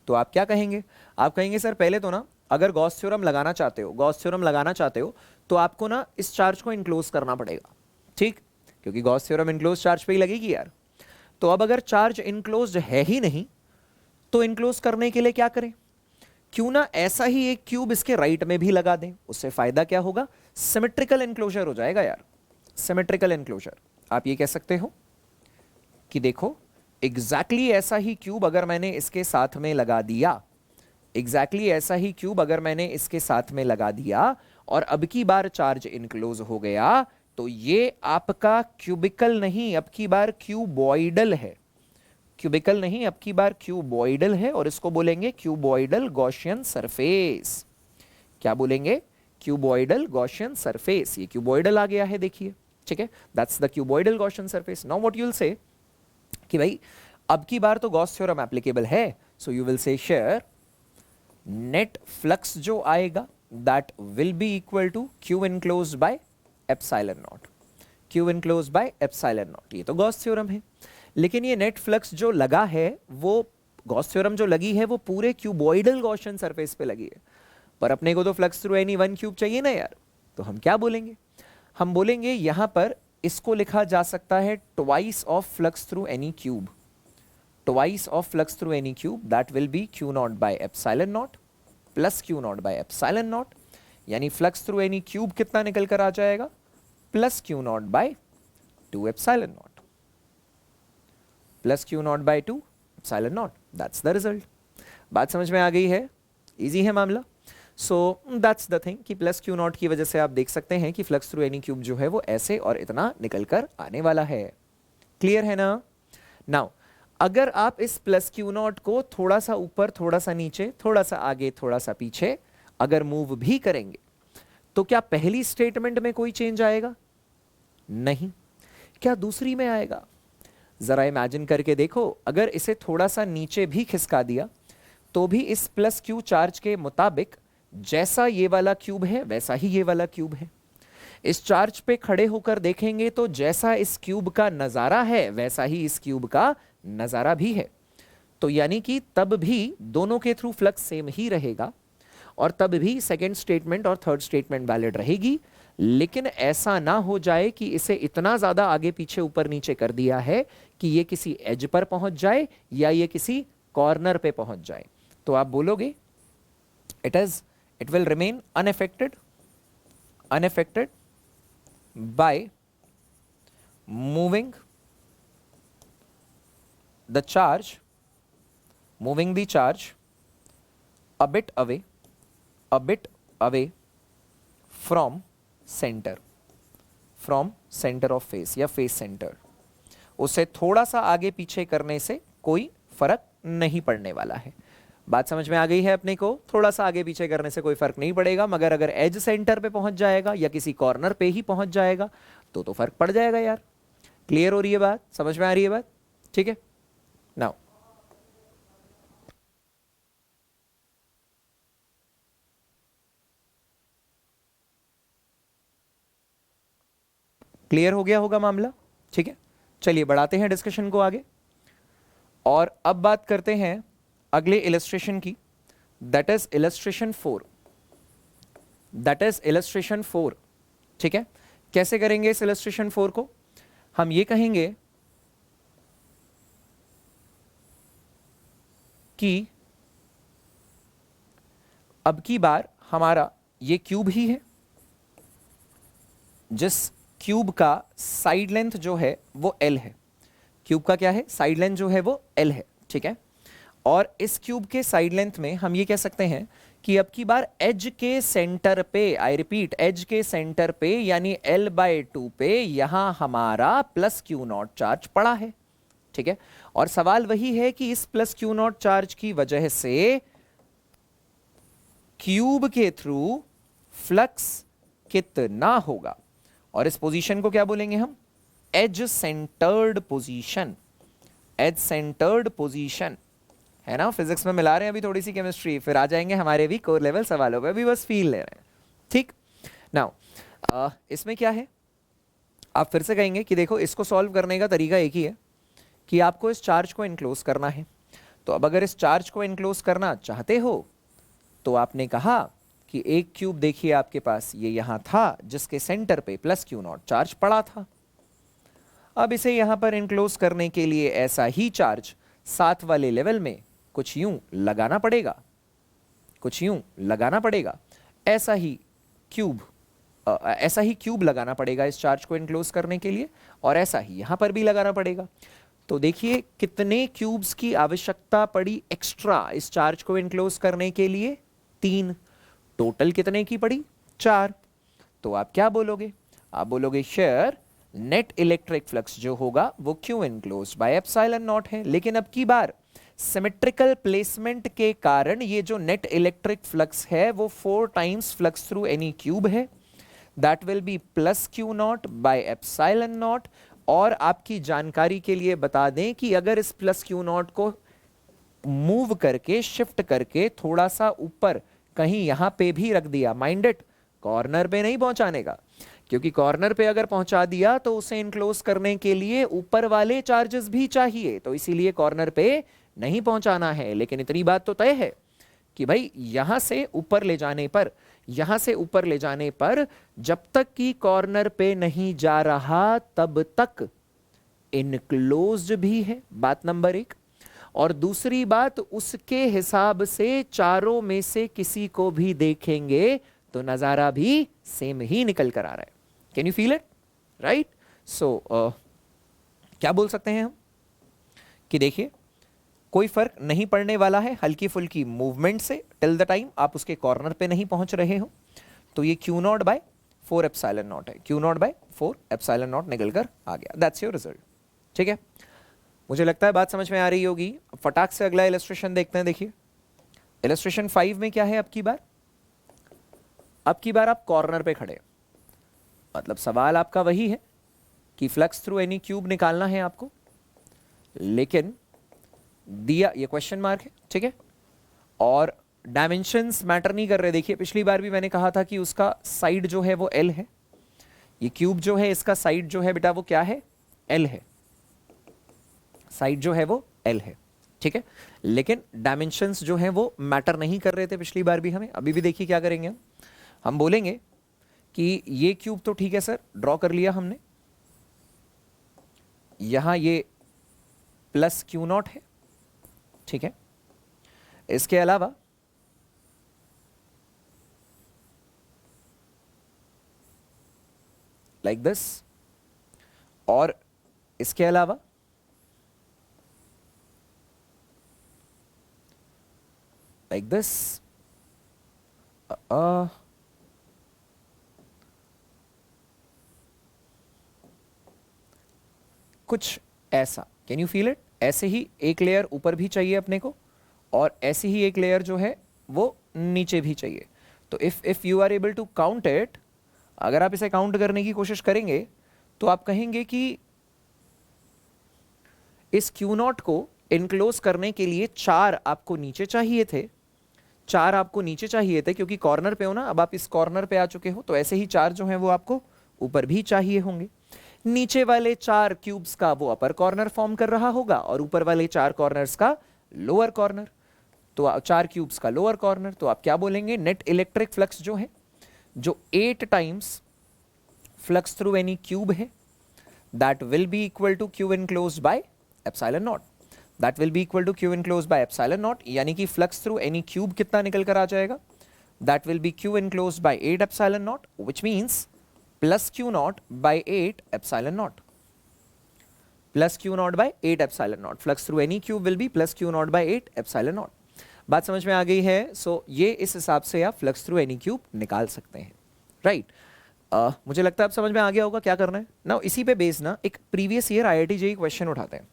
तो आप क्या कहेंगे, आप कहेंगे सर पहले तो ना अगर गॉस थ्योरम लगाना चाहते हो, गॉस थ्योरम लगाना चाहते हो तो आपको ना इस चार्ज को इनक्लोज करना पड़ेगा, ठीक, क्योंकि गॉस थ्योरम इनक्लोज चार्ज पे ही लगेगी यार। तो अब अगर चार्ज इनक्लोज्ड है ही नहीं तो इनक्लोज करने के लिए क्या करें, क्यों ना ऐसा ही एक क्यूब इसके राइट में भी लगा दें, उससे फायदा क्या होगा, सिमेट्रिकल एनक्लोजर हो जाएगा यार, सिमेट्रिकल एनक्लोजर। आप ये कह सकते हो कि देखो एग्जैक्टली ऐसा ही क्यूब अगर मैंने इसके साथ में लगा दिया, एग्जैक्टली ऐसा ही क्यूब अगर मैंने इसके साथ में लगा दिया और अब की बार चार्ज इनक्लोज हो गया, तो ये आपका क्यूबिकल नहीं, अब की बार क्यूबॉइडल है, क्यूबिकल नहीं, अब की बार क्यूबॉइडल है, और इसको बोलेंगे क्यूबॉइडल गॉसियन सरफेस। क्या बोलेंगे, क्यूबॉइडल गॉसियन सरफेस। ये क्यूबॉइडल आ गया है, देखिए, ठीक है, that's the cuboidal Gaussian surface. Now what you will से कि भाई अब की बार तो गॉस थ्योरम एप्लीकेबल है, सो यू विल से शेयर नेट फ्लक्स जो आएगा that will be equal to Q enclosed by epsilon naught, Q enclosed by epsilon naught. ये तो गॉस थ्योरम है, लेकिन ये नेट फ्लक्स जो लगा है, वो गॉस थ्योरम जो लगी है वो पूरे क्यूबॉइडल गॉसियन सरफेस पे लगी है, पर अपने को तो flux through any one cube चाहिए ना यार, तो हम क्या बोलेंगे, हम बोलेंगे यहां पर इसको लिखा जा सकता है twice of flux through any cube, twice of flux through any cube, that will be Q not by epsilon naught plus Q not by epsilon naught, यानी फ्लक्स थ्रू एनी क्यूब कितना निकल कर आ जाएगा, plus Q not by 2 epsilon naught, plus Q not by 2 epsilon naught, that's the result. बात समझ में आ गई है, इजी है मामला। सो दैट्स द थिंग कि प्लस क्यू नॉट की वजह से आप देख सकते हैं कि फ्लक्स थ्रू एनी क्यूब जो है वो ऐसे और इतना निकल कर आने वाला है। क्लियर है ना? नाउ अगर आप इस प्लस क्यू नॉट को थोड़ा सा ऊपर, थोड़ा सा नीचे, थोड़ा सा आगे, थोड़ा सा पीछे अगर मूव भी करेंगे, तो क्या पहली स्टेटमेंट में कोई चेंज आएगा? नहीं। क्या दूसरी में आएगा? जरा इमेजिन करके देखो, अगर इसे थोड़ा सा नीचे भी खिसका दिया तो भी इस प्लस क्यू चार्ज के मुताबिक जैसा ये वाला क्यूब है वैसा ही ये वाला क्यूब है। इस चार्ज पे खड़े होकर देखेंगे तो जैसा इस क्यूब का नजारा है वैसा ही इस क्यूब का नजारा भी है। तो यानी कि तब भी दोनों के थ्रू फ्लक्स सेम ही रहेगा और तब भी सेकेंड स्टेटमेंट और थर्ड स्टेटमेंट वैलिड रहेगी। लेकिन ऐसा ना हो जाए कि इसे इतना ज्यादा आगे पीछे ऊपर नीचे कर दिया है कि ये किसी एज पर पहुंच जाए या ये किसी कॉर्नर पे पहुंच जाए। तो आप बोलोगे it will remain unaffected by moving the charge a bit away from center of face या face center। उसे थोड़ा सा आगे पीछे करने से कोई फर्क नहीं पड़ने वाला है। बात समझ में आ गई है अपने को? थोड़ा सा आगे पीछे करने से कोई फर्क नहीं पड़ेगा, मगर अगर एज सेंटर पे पहुंच जाएगा या किसी कॉर्नर पे ही पहुंच जाएगा तो फर्क पड़ जाएगा यार। क्लियर हो रही है बात? समझ में आ रही है बात? ठीक है। नाउ क्लियर हो गया होगा मामला? ठीक है, चलिए बढ़ाते हैं डिस्कशन को आगे और अब बात करते हैं अगले इलस्ट्रेशन की, दैट इज इलस्ट्रेशन 4। ठीक है, कैसे करेंगे इस इलस्ट्रेशन 4 को? हम ये कहेंगे कि अब की बार हमारा ये क्यूब ही है, जिस क्यूब का साइड लेंथ जो है वो L है। क्यूब का क्या है? साइड लेंथ जो है वो L है। ठीक है, और इस क्यूब के साइड लेंथ में हम ये कह सकते हैं कि अब की बार एज के सेंटर पे, आई रिपीट एज के सेंटर पे यानी L/2 पे यहां हमारा प्लस क्यू नॉट चार्ज पड़ा है। ठीक है, और सवाल वही है कि इस प्लस क्यू नॉट चार्ज की वजह से क्यूब के थ्रू फ्लक्स कितना होगा, और इस पोजीशन को क्या बोलेंगे हम? Edge centred position. Edge centred position है ना, फिजिक्स में मिला रहे हैं अभी थोड़ी सी केमिस्ट्री, फिर आ जाएंगे हमारे भी कोर लेवल सवालों पे, अभी बस फील ले रहे हैं। ठीक, नाउ इसमें क्या है, आप फिर से कहेंगे कि देखो इसको सॉल्व करने का तरीका एक ही है कि आपको इस चार्ज को इनक्लोज करना है। तो अब अगर इस चार्ज को इनक्लोज करना चाहते हो तो आपने कहा कि एक क्यूब देखिए आपके पास ये यहां था जिसके सेंटर पे प्लस क्यू नॉट चार्ज पड़ा था। अब इसे यहां पर इनक्लोज करने के लिए ऐसा ही चार्ज साथ वाले लेवल में कुछ यूं लगाना पड़ेगा। कुछ यूं लगाना पड़ेगा, ऐसा ही क्यूब लगाना पड़ेगा इस चार्ज को इनक्लोज करने के लिए, और ऐसा ही यहां पर भी लगाना पड़ेगा। तो देखिए कितने क्यूब्स की आवश्यकता पड़ी एक्स्ट्रा इस चार्ज को इनक्लोज करने के लिए, 3। टोटल कितने की पड़ी, 4। तो आप क्या बोलोगे, आप बोलोगे शेयर नेट इलेक्ट्रिक फ्लक्स जो होगा वो Q enclose by epsilon not है। लेकिन अब की बार सिमेट्रिकल प्लेसमेंट के कारण ये जो नेट इलेक्ट्रिक फ्लक्स है वो 4 times flux through any cube है, that will be plus Q not by epsilon not. और आपकी जानकारी के लिए बता दें कि अगर इस प्लस क्यू नॉट को मूव करके शिफ्ट करके थोड़ा सा ऊपर कहीं यहां पे भी रख दिया, माइंड इट, कॉर्नर पे नहीं पहुंचाने का, क्योंकि कॉर्नर पे अगर पहुंचा दिया तो उसे इनक्लोज करने के लिए ऊपर वाले चार्जेस भी चाहिए, तो इसीलिए कॉर्नर पे नहीं पहुंचाना है। लेकिन इतनी बात तो तय है कि भाई यहां से ऊपर ले जाने पर, यहां से ऊपर ले जाने पर जब तक कि कॉर्नर पे नहीं जा रहा तब तक इनक्लोज्ड भी है, बात नंबर 1। और दूसरी बात, उसके हिसाब से चारों में से किसी को भी देखेंगे तो नजारा भी सेम ही निकल कर आ रहा है। Can you feel it, right? So क्या बोल सकते हैं हम कि देखिए कोई फर्क नहीं पड़ने वाला है हल्की फुल्की मूवमेंट से, टिल द टाइम आप उसके कॉर्नर पे नहीं पहुंच रहे हो। तो ये Q not by 4 epsilon not है, Q not by 4 epsilon not निकल कर आ गया, दैट्स योर रिजल्ट। ठीक है, मुझे लगता है बात समझ में आ रही होगी। फटाक से अगला इलस्ट्रेशन देखते हैं। देखिए इलस्ट्रेशन 5 में क्या है, अब की बार आप कॉर्नर पे खड़े, मतलब सवाल आपका वही है कि फ्लक्स थ्रू एनी क्यूब निकालना है आपको, लेकिन दिया ये क्वेश्चन मार्क है, ठीक है, और डायमेंशंस मैटर नहीं कर रहे। देखिए पिछली बार भी मैंने कहा था कि उसका साइड जो है वो एल है, ये क्यूब जो है इसका साइड जो है बेटा वो क्या है, एल है, साइड जो है वो एल है, ठीक है। लेकिन डायमेंशंस जो है वो मैटर नहीं कर रहे थे पिछली बार भी हमें। अभी भी देखिए क्या करेंगे हम बोलेंगे कि ये क्यूब तो ठीक है सर, ड्रॉ कर लिया हमने, यहां ये प्लस क्यू नॉट है, ठीक है। इसके अलावा लाइक दिस, और इसके अलावा लाइक दिस, कुछ ऐसा। Can you feel it? ऐसे ही एक लेयर ऊपर भी चाहिए अपने को, और ऐसी ही एक लेयर जो है वो नीचे भी चाहिए। तो if you are able to count it, अगर आप इसे काउंट करने की कोशिश करेंगे तो आप कहेंगे कि इस क्यू नॉट को इनक्लोज करने के लिए 4 आपको नीचे चाहिए थे, 4 आपको नीचे चाहिए थे क्योंकि कॉर्नर पे हो ना, अब आप इस कॉर्नर पे आ चुके हो, तो ऐसे ही 4 जो हैं वो आपको ऊपर भी चाहिए होंगे। नीचे वाले 4 क्यूब्स का वो अपर कॉर्नर फॉर्म कर रहा होगा और ऊपर वाले 4 कॉर्नर्स का लोअर कॉर्नर, तो 4 क्यूब्स का लोअर कॉर्नर। तो आप क्या बोलेंगे, नेट इलेक्ट्रिक फ्लक्स जो है, जो 8 times flux through any cube है, that will be equal to Q enclosed by epsilon naught, that will be equal to Q enclosed by epsilon naught, यानी कि फ्लक्स थ्रू एनी क्यूब कितना निकल कर आ जाएगा, that will be Q enclosed bye 8 epsilon not, which means plus q naught by 8 epsilon naught, plus q naught by 8 epsilon naught, flux through any cube will be plus q naught by 8 epsilon naught। बात समझ में आ गई है? सो ये इस हिसाब से आप फ्लक्स थ्रू एनी क्यूब निकाल सकते हैं, राइट। मुझे लगता है अब समझ में आ गया होगा क्या करना है ना। इसी पे बेस ना एक previous year IIT JEE question उठाते हैं।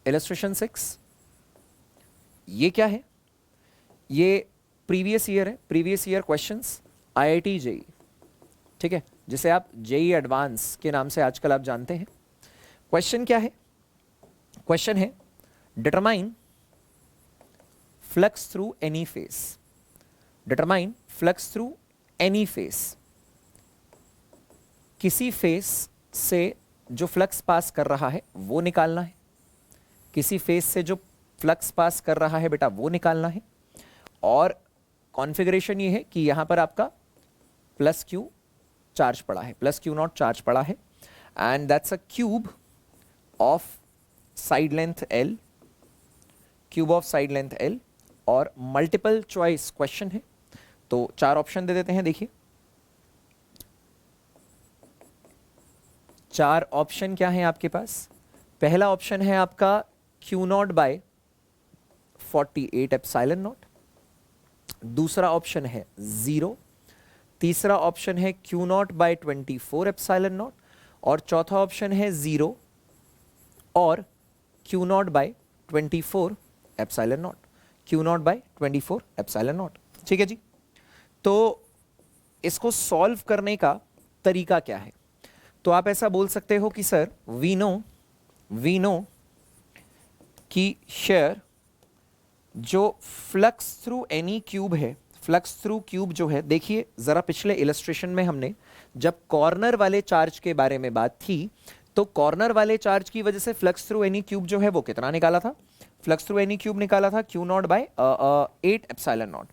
इलस्ट्रेशन 6, ये क्या है, ये प्रीवियस ईयर है, previous year questions IIT JEE, ठीक है, जिसे आप JEE एडवांस के नाम से आजकल आप जानते हैं। क्वेश्चन क्या है, क्वेश्चन है determine flux through any face, determine flux through any face, किसी फेस से जो फ्लक्स पास कर रहा है वो निकालना है, किसी फेस से जो फ्लक्स पास कर रहा है बेटा वो निकालना है। और कॉन्फ़िगरेशन ये है कि यहां पर आपका प्लस क्यू चार्ज पड़ा है, प्लस क्यू नॉट चार्ज पड़ा है, and that's a cube of side length L, cube of side length L, और मल्टीपल चॉइस क्वेश्चन है। तो 4 ऑप्शन दे देते हैं, देखिए 4 ऑप्शन क्या है आपके पास। पहला ऑप्शन है आपका Q0 बाय 48 एप्सिलॉन नॉट, दूसरा ऑप्शन है 0, तीसरा ऑप्शन है Q0 बाय 24 एप्सिलॉन नॉट, और चौथा ऑप्शन है 0 और Q0 by 24 epsilon naught, Q0 by 24 epsilon naught. ठीक है जी। तो इसको सॉल्व करने का तरीका क्या है? तो आप ऐसा बोल सकते हो कि सर वी नो कि शेयर जो फ्लक्स थ्रू एनी क्यूब है, फ्लक्स थ्रू क्यूब जो है, देखिए जरा पिछले इलस्ट्रेशन में हमने जब कॉर्नर वाले चार्ज के बारे में बात थी, तो कॉर्नर वाले चार्ज की वजह से फ्लक्स थ्रू एनी क्यूब जो है वो कितना निकाला था? फ्लक्स थ्रू एनी क्यूब निकाला था Q0 by 8 epsilon naught,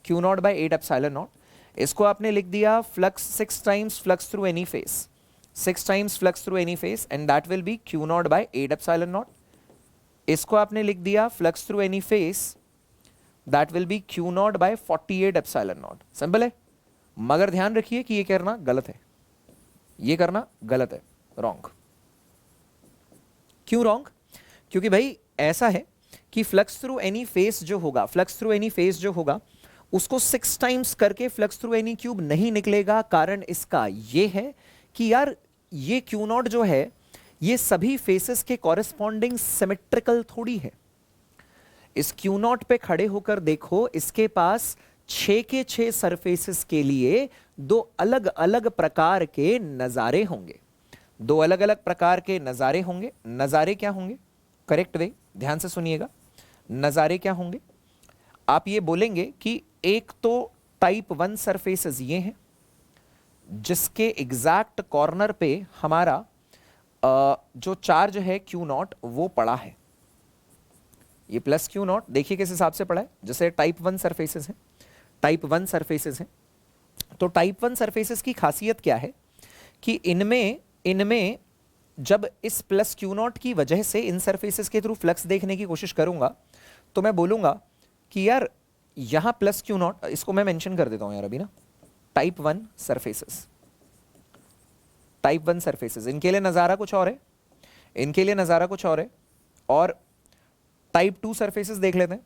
Q0 by 8 epsilon naught. इसको आपने लिख दिया flux 6 times flux through any face, 6 times flux through any face, and that will be Q0 by 8 epsilon naught. इसको आपने लिख दिया flux through any face, that will be Q0 by 48 epsilon naught. Simple है, मगर ध्यान रखिए कि ये करना गलत है, ये करना गलत है, रॉन्ग। क्यों रॉन्ग? क्योंकि भाई ऐसा है कि फ्लक्स थ्रू एनी फेस जो होगा, फ्लक्स थ्रू एनी फेस जो होगा उसको 6 टाइम्स करके फ्लक्स थ्रू एनी क्यूब नहीं निकलेगा। कारण इसका ये है कि यार ये Q0 जो है ये सभी फेसेस के कॉरेस्पॉन्डिंग सिमेट्रिकल थोड़ी है। इस Q0 पे खड़े होकर देखो, इसके पास 6 के 6 सरफेसेस के लिए 2 अलग अलग प्रकार के नजारे होंगे, 2 अलग अलग प्रकार के नजारे होंगे। नजारे क्या होंगे? करेक्ट वे, ध्यान से सुनिएगा। नजारे क्या होंगे? आप ये बोलेंगे कि एक तो टाइप 1 सरफेसेस ये हैं जिसके एग्जैक्ट कॉर्नर पे हमारा जो चार्ज है Q0 वो पड़ा है, ये प्लस Q0। देखिए किस हिसाब से पड़ा है, जैसे टाइप 1 सरफेसेस हैं, टाइप 1 सरफेसेस हैं। तो टाइप 1 सरफेसेस की खासियत क्या है कि इनमें जब इस प्लस Q0 की वजह से इन सरफेसेस के थ्रू फ्लक्स देखने की कोशिश करूंगा तो मैं बोलूंगा कि यार यहां प्लस Q0, इसको मैं मेंशन कर देता हूं यार अभी ना, टाइप 1 सरफेसेस, टाइप 1 सरफेसेस, इनके लिए नजारा कुछ और है, इनके लिए नजारा कुछ और है। और टाइप 2 सरफेसेस देख लेते हैं।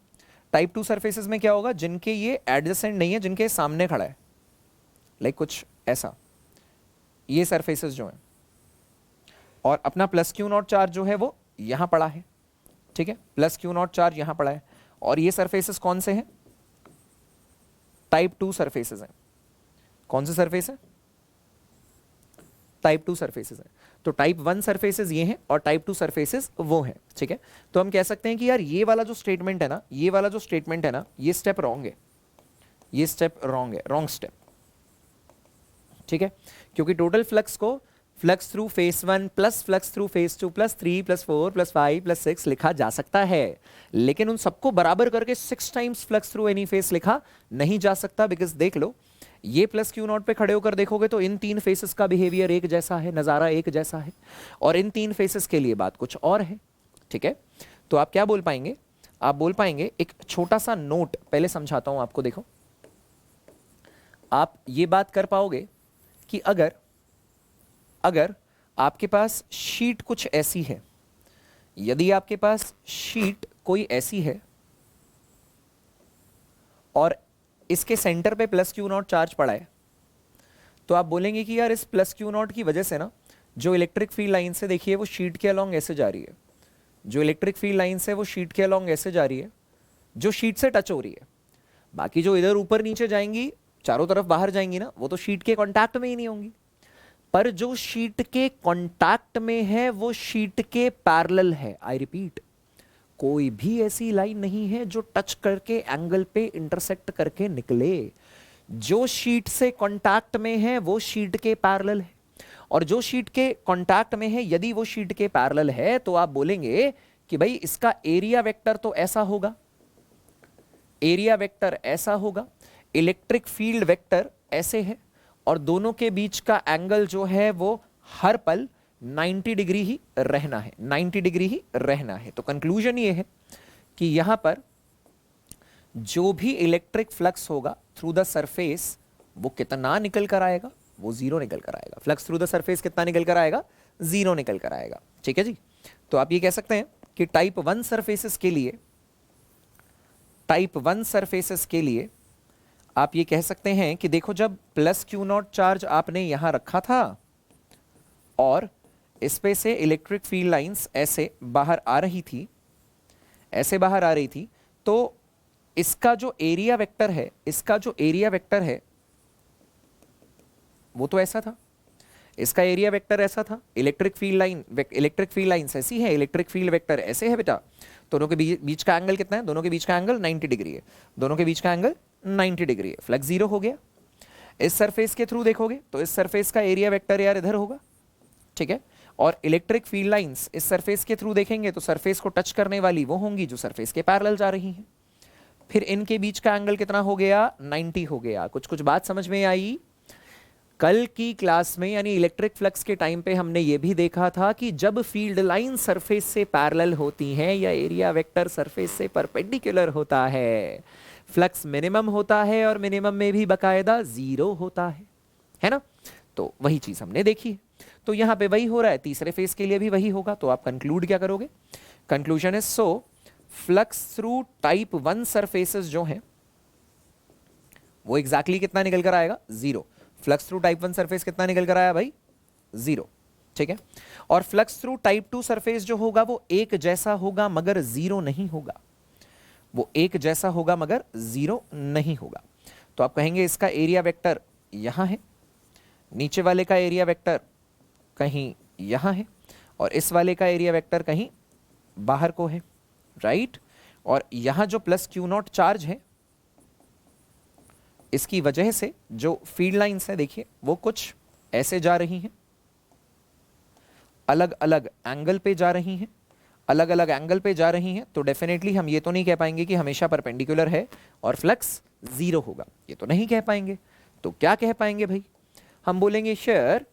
टाइप 2 सरफेसेस में क्या होगा? जिनके ये एडजेसेंट नहीं है, जिनके सामने खड़ा है, लाइक कुछ ऐसा, ये सरफेसेस जो हैं, और अपना प्लस Q0 चार्ज जो है वो यहां पड़ा है। ठीक है, प्लस Q0 चार्ज यहां पड़ा है, और ये सरफेसेस कौन से हैं? टाइप 2 सरफेसेस हैं। कौन से सरफेस है? टाइप 2 सरफेसेस है। तो टाइप 1 सरफेसेस ये हैं और टाइप 2 सरफेसेस वो हैं। ठीक है, तो हम कह सकते हैं कि यार ये वाला जो स्टेटमेंट है ना, ये वाला जो स्टेटमेंट है ना, ये स्टेप रॉन्ग है, ये स्टेप रॉन्ग है, रॉन्ग स्टेप। ठीक है, क्योंकि टोटल फ्लक्स को flux through face 1 plus flux through face 2 plus 3 plus 4 plus 5 plus 6 लिखा जा सकता है, लेकिन उन सबको बराबर करके 6 times flux through any face लिखा नहीं जा सकता। बिकॉज देख लो, ये प्लस Q0 पे खड़े होकर देखोगे तो इन 3 फेसेस का बिहेवियर एक जैसा है, नजारा एक जैसा है, और इन 3 फेसेस के लिए बात कुछ और है। ठीक है, तो आप क्या बोल पाएंगे? आप बोल पाएंगे, एक छोटा सा नोट पहले समझाता हूं आपको। देखो, आप ये बात कर पाओगे कि अगर आपके पास शीट कुछ ऐसी है, यदि आपके पास शीट कोई ऐसी है और इसके सेंटर पे प्लस Q0 चार्ज पड़ा है, तो आप बोलेंगे कि यार इस प्लस Q0 की वजह से ना जो इलेक्ट्रिक फील्ड लाइन से, देखिए वो शीट के अलोंग ऐसे जा रही है, जो इलेक्ट्रिक फील्ड लाइन से वो शीट के अलोंग ऐसे जा रही है, जो शीट से टच हो रही है। बाकी जो इधर ऊपर नीचे जाएंगी, चारों तरफ बाहर जाएंगी ना, वो तो शीट के कॉन्टैक्ट में ही नहीं होंगी। पर जो शीट के कॉन्टैक्ट में है वो शीट के पैरेलल है। आई रिपीट, कोई भी ऐसी लाइन नहीं है जो टच करके एंगल पे इंटरसेक्ट करके निकले। जो शीट से कांटेक्ट में है वो शीट के पैरेलल है, और जो शीट के कांटेक्ट में है, यदि वो शीट के पैरेलल है, तो आप बोलेंगे कि भाई इसका एरिया वेक्टर तो ऐसा होगा, एरिया वेक्टर ऐसा होगा, इलेक्ट्रिक फील्ड वेक्टर ऐसे है, और दोनों के बीच का एंगल जो है वो हर पल 90 डिग्री ही रहना है, 90 डिग्री ही रहना है। तो कंक्लूजन ये है कि यहां पर जो भी इलेक्ट्रिक फ्लक्स होगा थ्रू द सरफेस वो कितना निकल कर आएगा, वो जीरो निकल कर आएगा। फ्लक्स थ्रू द सरफेस कितना निकल कर आएगा, जीरो निकल कर आएगा। ठीक है जी। तो आप ये कह सकते हैं कि टाइप 1 सरफेसेस के लिए, टाइप 1 सरफेसेस के लिए आप ये कह सकते हैं कि देखो जब प्लस क्यू नॉट चार्ज आपने यहां रखा था और इस पे से इलेक्ट्रिक फील्ड लाइंस ऐसे बाहर आ रही थी, ऐसे बाहर आ रही थी, तो इसका जो एरिया वेक्टर है, इसका जो एरिया वेक्टर है वो तो ऐसा था, इसका एरिया वेक्टर ऐसा था। इलेक्ट्रिक फील्ड लाइंस ऐसी है, इलेक्ट्रिक फील्ड वेक्टर ऐसे है बेटा। दोनों के बीच का एंगल कितना है, दोनों के बीच का एंगल 90 डिग्री है, दोनों के बीच का एंगल 90 डिग्री है। फ्लक्स जीरो हो गया। इस सरफेस के थ्रू देखोगे तो इस सरफेस का एरिया वेक्टर यार इधर होगा, ठीक है। और इलेक्ट्रिक फील्ड लाइंस इस सरफेस के थ्रू देखेंगे तो सरफेस को टच करने वाली वो होंगी जो सरफेस के पैरेलल जा रही हैं। फिर इनके बीच का एंगल कितना हो गया, 90 हो गया। कुछ कुछ बात समझ में आई। कल की क्लास में यानी इलेक्ट्रिक फ्लक्स के टाइम पे हमने ये भी देखा था कि जब फील्ड लाइन सरफेस से पैरेलल होती हैं या एरिया वेक्टर सरफेस से परपेंडिकुलर होता है, फ्लक्स मिनिमम होता है और मिनिमम में भी बकायदा जीरो होता है ना। तो वही चीज हमने देखी है। तो यहां पे वही हो रहा है, तीसरे फेज के लिए भी वही होगा। तो आप कंक्लूड क्या करोगे, conclusion is so flux through type 1 surfaces जो हैं वो एग्जैक्टली कितना निकल कर आएगा, zero. Flux through type 1 surface कितना निकल कर आया भाई, जीरो। ठीक है। और फ्लक्स थ्रू टाइप 2 सरफेस जो होगा वो एक जैसा होगा मगर जीरो नहीं होगा, वो एक जैसा होगा मगर जीरो नहीं होगा। तो आप कहेंगे इसका एरिया वेक्टर यहां है, नीचे वाले का एरिया वेक्टर कहीं यहां है और इस वाले का एरिया वेक्टर कहीं बाहर को है, राइट। और यहां जो प्लस क्यू नॉट चार्ज है इसकी वजह से जो फील्ड लाइंस है देखिए वो कुछ ऐसे जा रही हैं, अलग अलग एंगल पे जा रही हैं, अलग अलग एंगल पे जा रही हैं। तो डेफिनेटली हम ये तो नहीं कह पाएंगे कि हमेशा परपेंडिकुलर है और फ्लक्स जीरो होगा, ये तो नहीं कह पाएंगे। तो क्या कह पाएंगे भाई, हम बोलेंगे share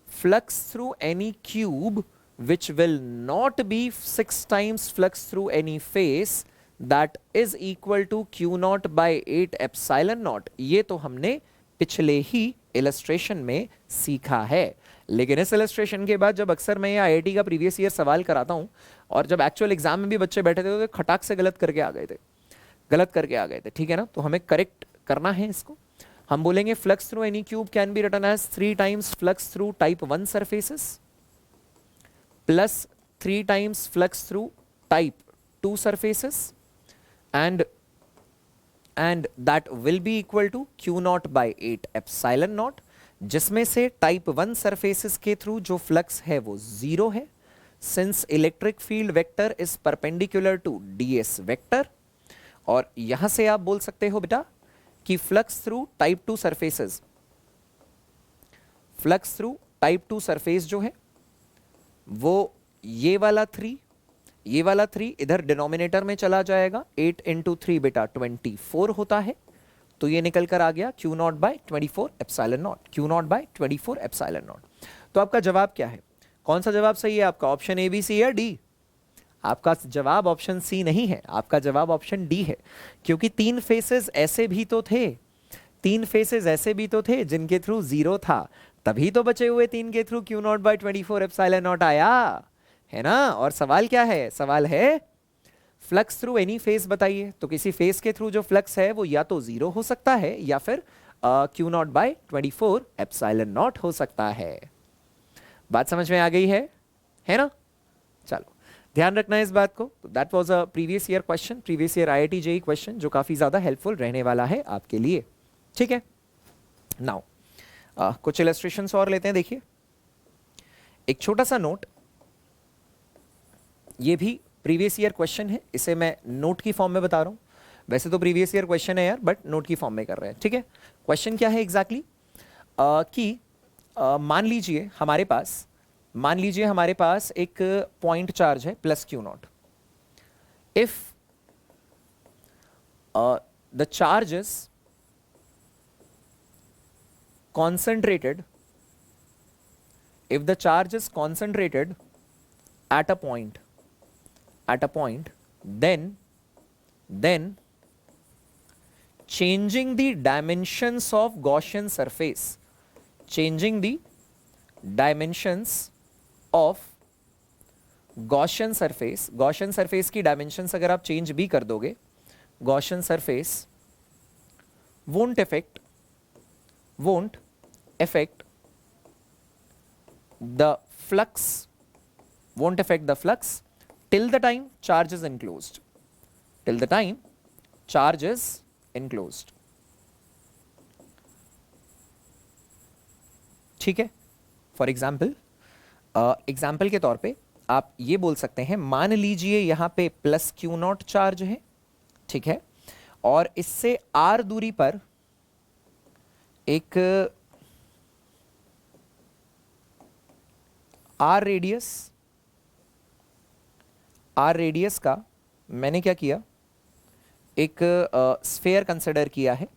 flux through any cube which will not be 6 times flux through any face that is equal to q naught by 8 epsilon naught। ये तो हमने पिछले ही इलस्ट्रेशन में सीखा है। लेकिन इस इलस्ट्रेशन के बाद जब अक्सर मैं आईआईटी का प्रीवियस ईयर सवाल कराता हूं और जब एक्चुअल एग्जाम में भी बच्चे बैठे थे तो खटाक से गलत करके आ गए थे, गलत करके आ गए थे, ठीक है ना। तो हमें करेक्ट करना है इसको। हम बोलेंगे flux through any cube can be written as 3 times flux through type 1 surfaces plus 3 times flux through type 2 surfaces and that will be equal to q naught by 8 epsilon naught, जिसमें से type 1 surfaces के through जो flux है वो zero है since electric field vector is perpendicular to ds vector. और यहां से आप बोल सकते हो बेटा कि flux through type 2 surfaces, flux through type 2 surface जो है वो ये वाला 3, ये वाला 3 इधर डिनोमिनेटर में चला जाएगा। 8 इंटू 3 बेटा 24 होता है। तो ये निकल कर आ गया q naught by 24 epsilon naught, q naught by 24 epsilon naught. तो आपका जवाब क्या है, कौन सा जवाब सही है आपका, ऑप्शन ए बी सी या डी? आपका जवाब ऑप्शन सी नहीं है, आपका जवाब ऑप्शन डी है। क्योंकि 3 फेसेस ऐसे भी तो थे, 3 फेसेस ऐसे भी तो थे जिनके थ्रू जीरो था, तभी तो बचे हुए 3 के through q naught by 24 epsilon naught आया है ना। और सवाल क्या है, सवाल है फ्लक्स थ्रू एनी फेस बताइए। तो किसी फेस के थ्रू जो फ्लक्स है वो या तो जीरो हो सकता है या फिर q naught by 24 epsilon naught हो सकता है। बात समझ में आ गई है ना। चलो ध्यान रखना है इस बात को। That was a previous year question, previous year IIT JEE question जो काफी ज्यादा हेल्पफुल रहने वाला है आपके लिए, ठीक है। नाउ कुछ इलस्ट्रेशंस और लेते हैं। देखिए एक छोटा सा नोट, ये भी प्रीवियस ईयर क्वेश्चन है, इसे मैं नोट की फॉर्म में बता रहा हूं। वैसे तो प्रीवियस ईयर क्वेश्चन है यार, बट नोट की फॉर्म में कर रहे हैं, ठीक है। क्वेश्चन क्या है एग्जैक्टली कि मान लीजिए हमारे पास एक पॉइंट चार्ज है plus Q not. If the charge is concentrated, if the charge is concentrated at a point, then changing the dimensions of Gaussian surface, changing the dimensions of Gaussian surface, Gaussian surface की dimensions अगर आप change भी कर दोगे, Gaussian surface won't affect the flux, won't affect the flux till the time charge is enclosed, till the time charge is enclosed. ठीक है. For example, example के तौर पे आप ये बोल सकते हैं, मान लीजिए यहां पे प्लस क्यू नॉट चार्ज है, ठीक है, और इससे आर दूरी पर एक आर रेडियस का मैंने क्या किया, एक स्फेयर कंसिडर किया है,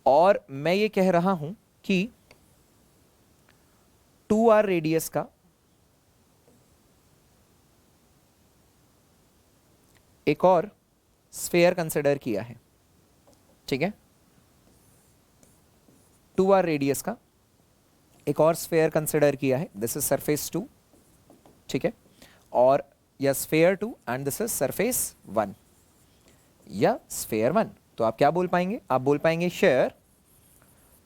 और मैं ये कह रहा हूं कि 2r रेडियस का एक और स्फेयर कंसिडर किया है, ठीक है, 2r रेडियस का एक और स्फेयर कंसिडर किया है, दिस इज सरफेस 2, ठीक है, और या sphere 2 and this is surface 1 या स्फेयर 1. तो आप क्या बोल पाएंगे, आप बोल पाएंगे share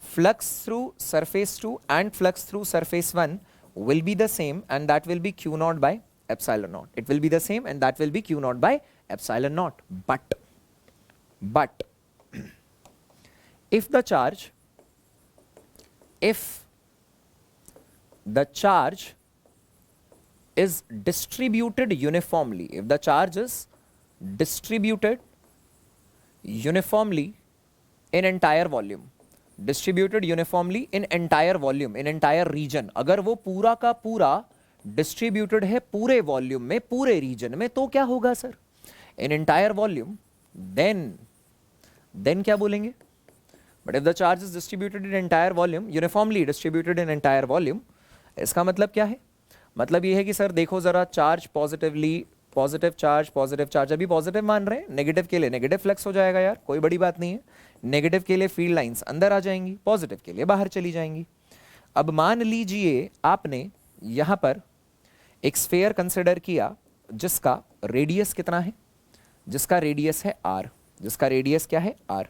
flux through surface 2 and flux through surface 1 will be the same, and that will be q naught by epsilon naught. It will be the same and that will be q naught by epsilon naught. But if the charge is distributed uniformly, if the charge is distributed uniformly in entire volume, distributed uniformly in entire volume, in entire region, अगर वो पूरा का पूरा distributed है पूरे volume में, पूरे reason में, तो क्या होगा sir, in entire volume, then क्या बोलेंगे. But if the charge is distributed in entire volume, uniformly distributed in entire volume, इसका मतलब क्या है, मतलब ये है कि सर देखो जरा, चार्ज पॉजिटिव चार्ज अभी पॉजिटिव मान रहे हैं, नेगेटिव के लिए नेगेटिव फ्लक्स हो जाएगा यार, कोई बड़ी बात नहीं है, नेगेटिव के लिए फील्ड लाइंस अंदर आ जाएंगी, पॉजिटिव के लिए बाहर चली जाएंगी. अब मान लीजिए आपने यहां पर एक स्फेयर कंसिडर किया जिसका रेडियस कितना है, जिसका रेडियस है r, जिसका रेडियस क्या है r.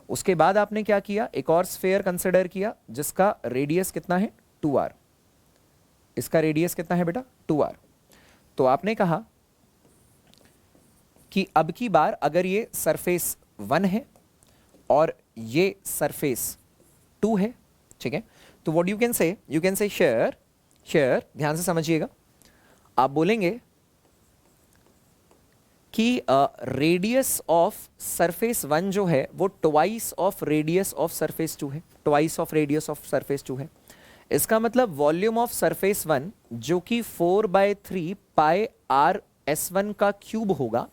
उसके बाद आपने क्या किया, एक और स्फेयर कंसिडर किया जिसका रेडियस कितना है 2r, इसका रेडियस कितना है बेटा 2r. तो आपने कहा कि अब की बार अगर ये सरफेस 1 है और ये सरफेस 2 है, ठीक है, तो what you can say share ध्यान से समझिएगा, आप बोलेंगे कि रेडियस ऑफ सरफेस 1 जो है वो twice of radius of surface 2 है, twice of radius of surface 2 है. इसका मतलब वॉल्यूम ऑफ सरफेस 1 जो कि 4/3 पाई आर S1 का क्यूब होगा,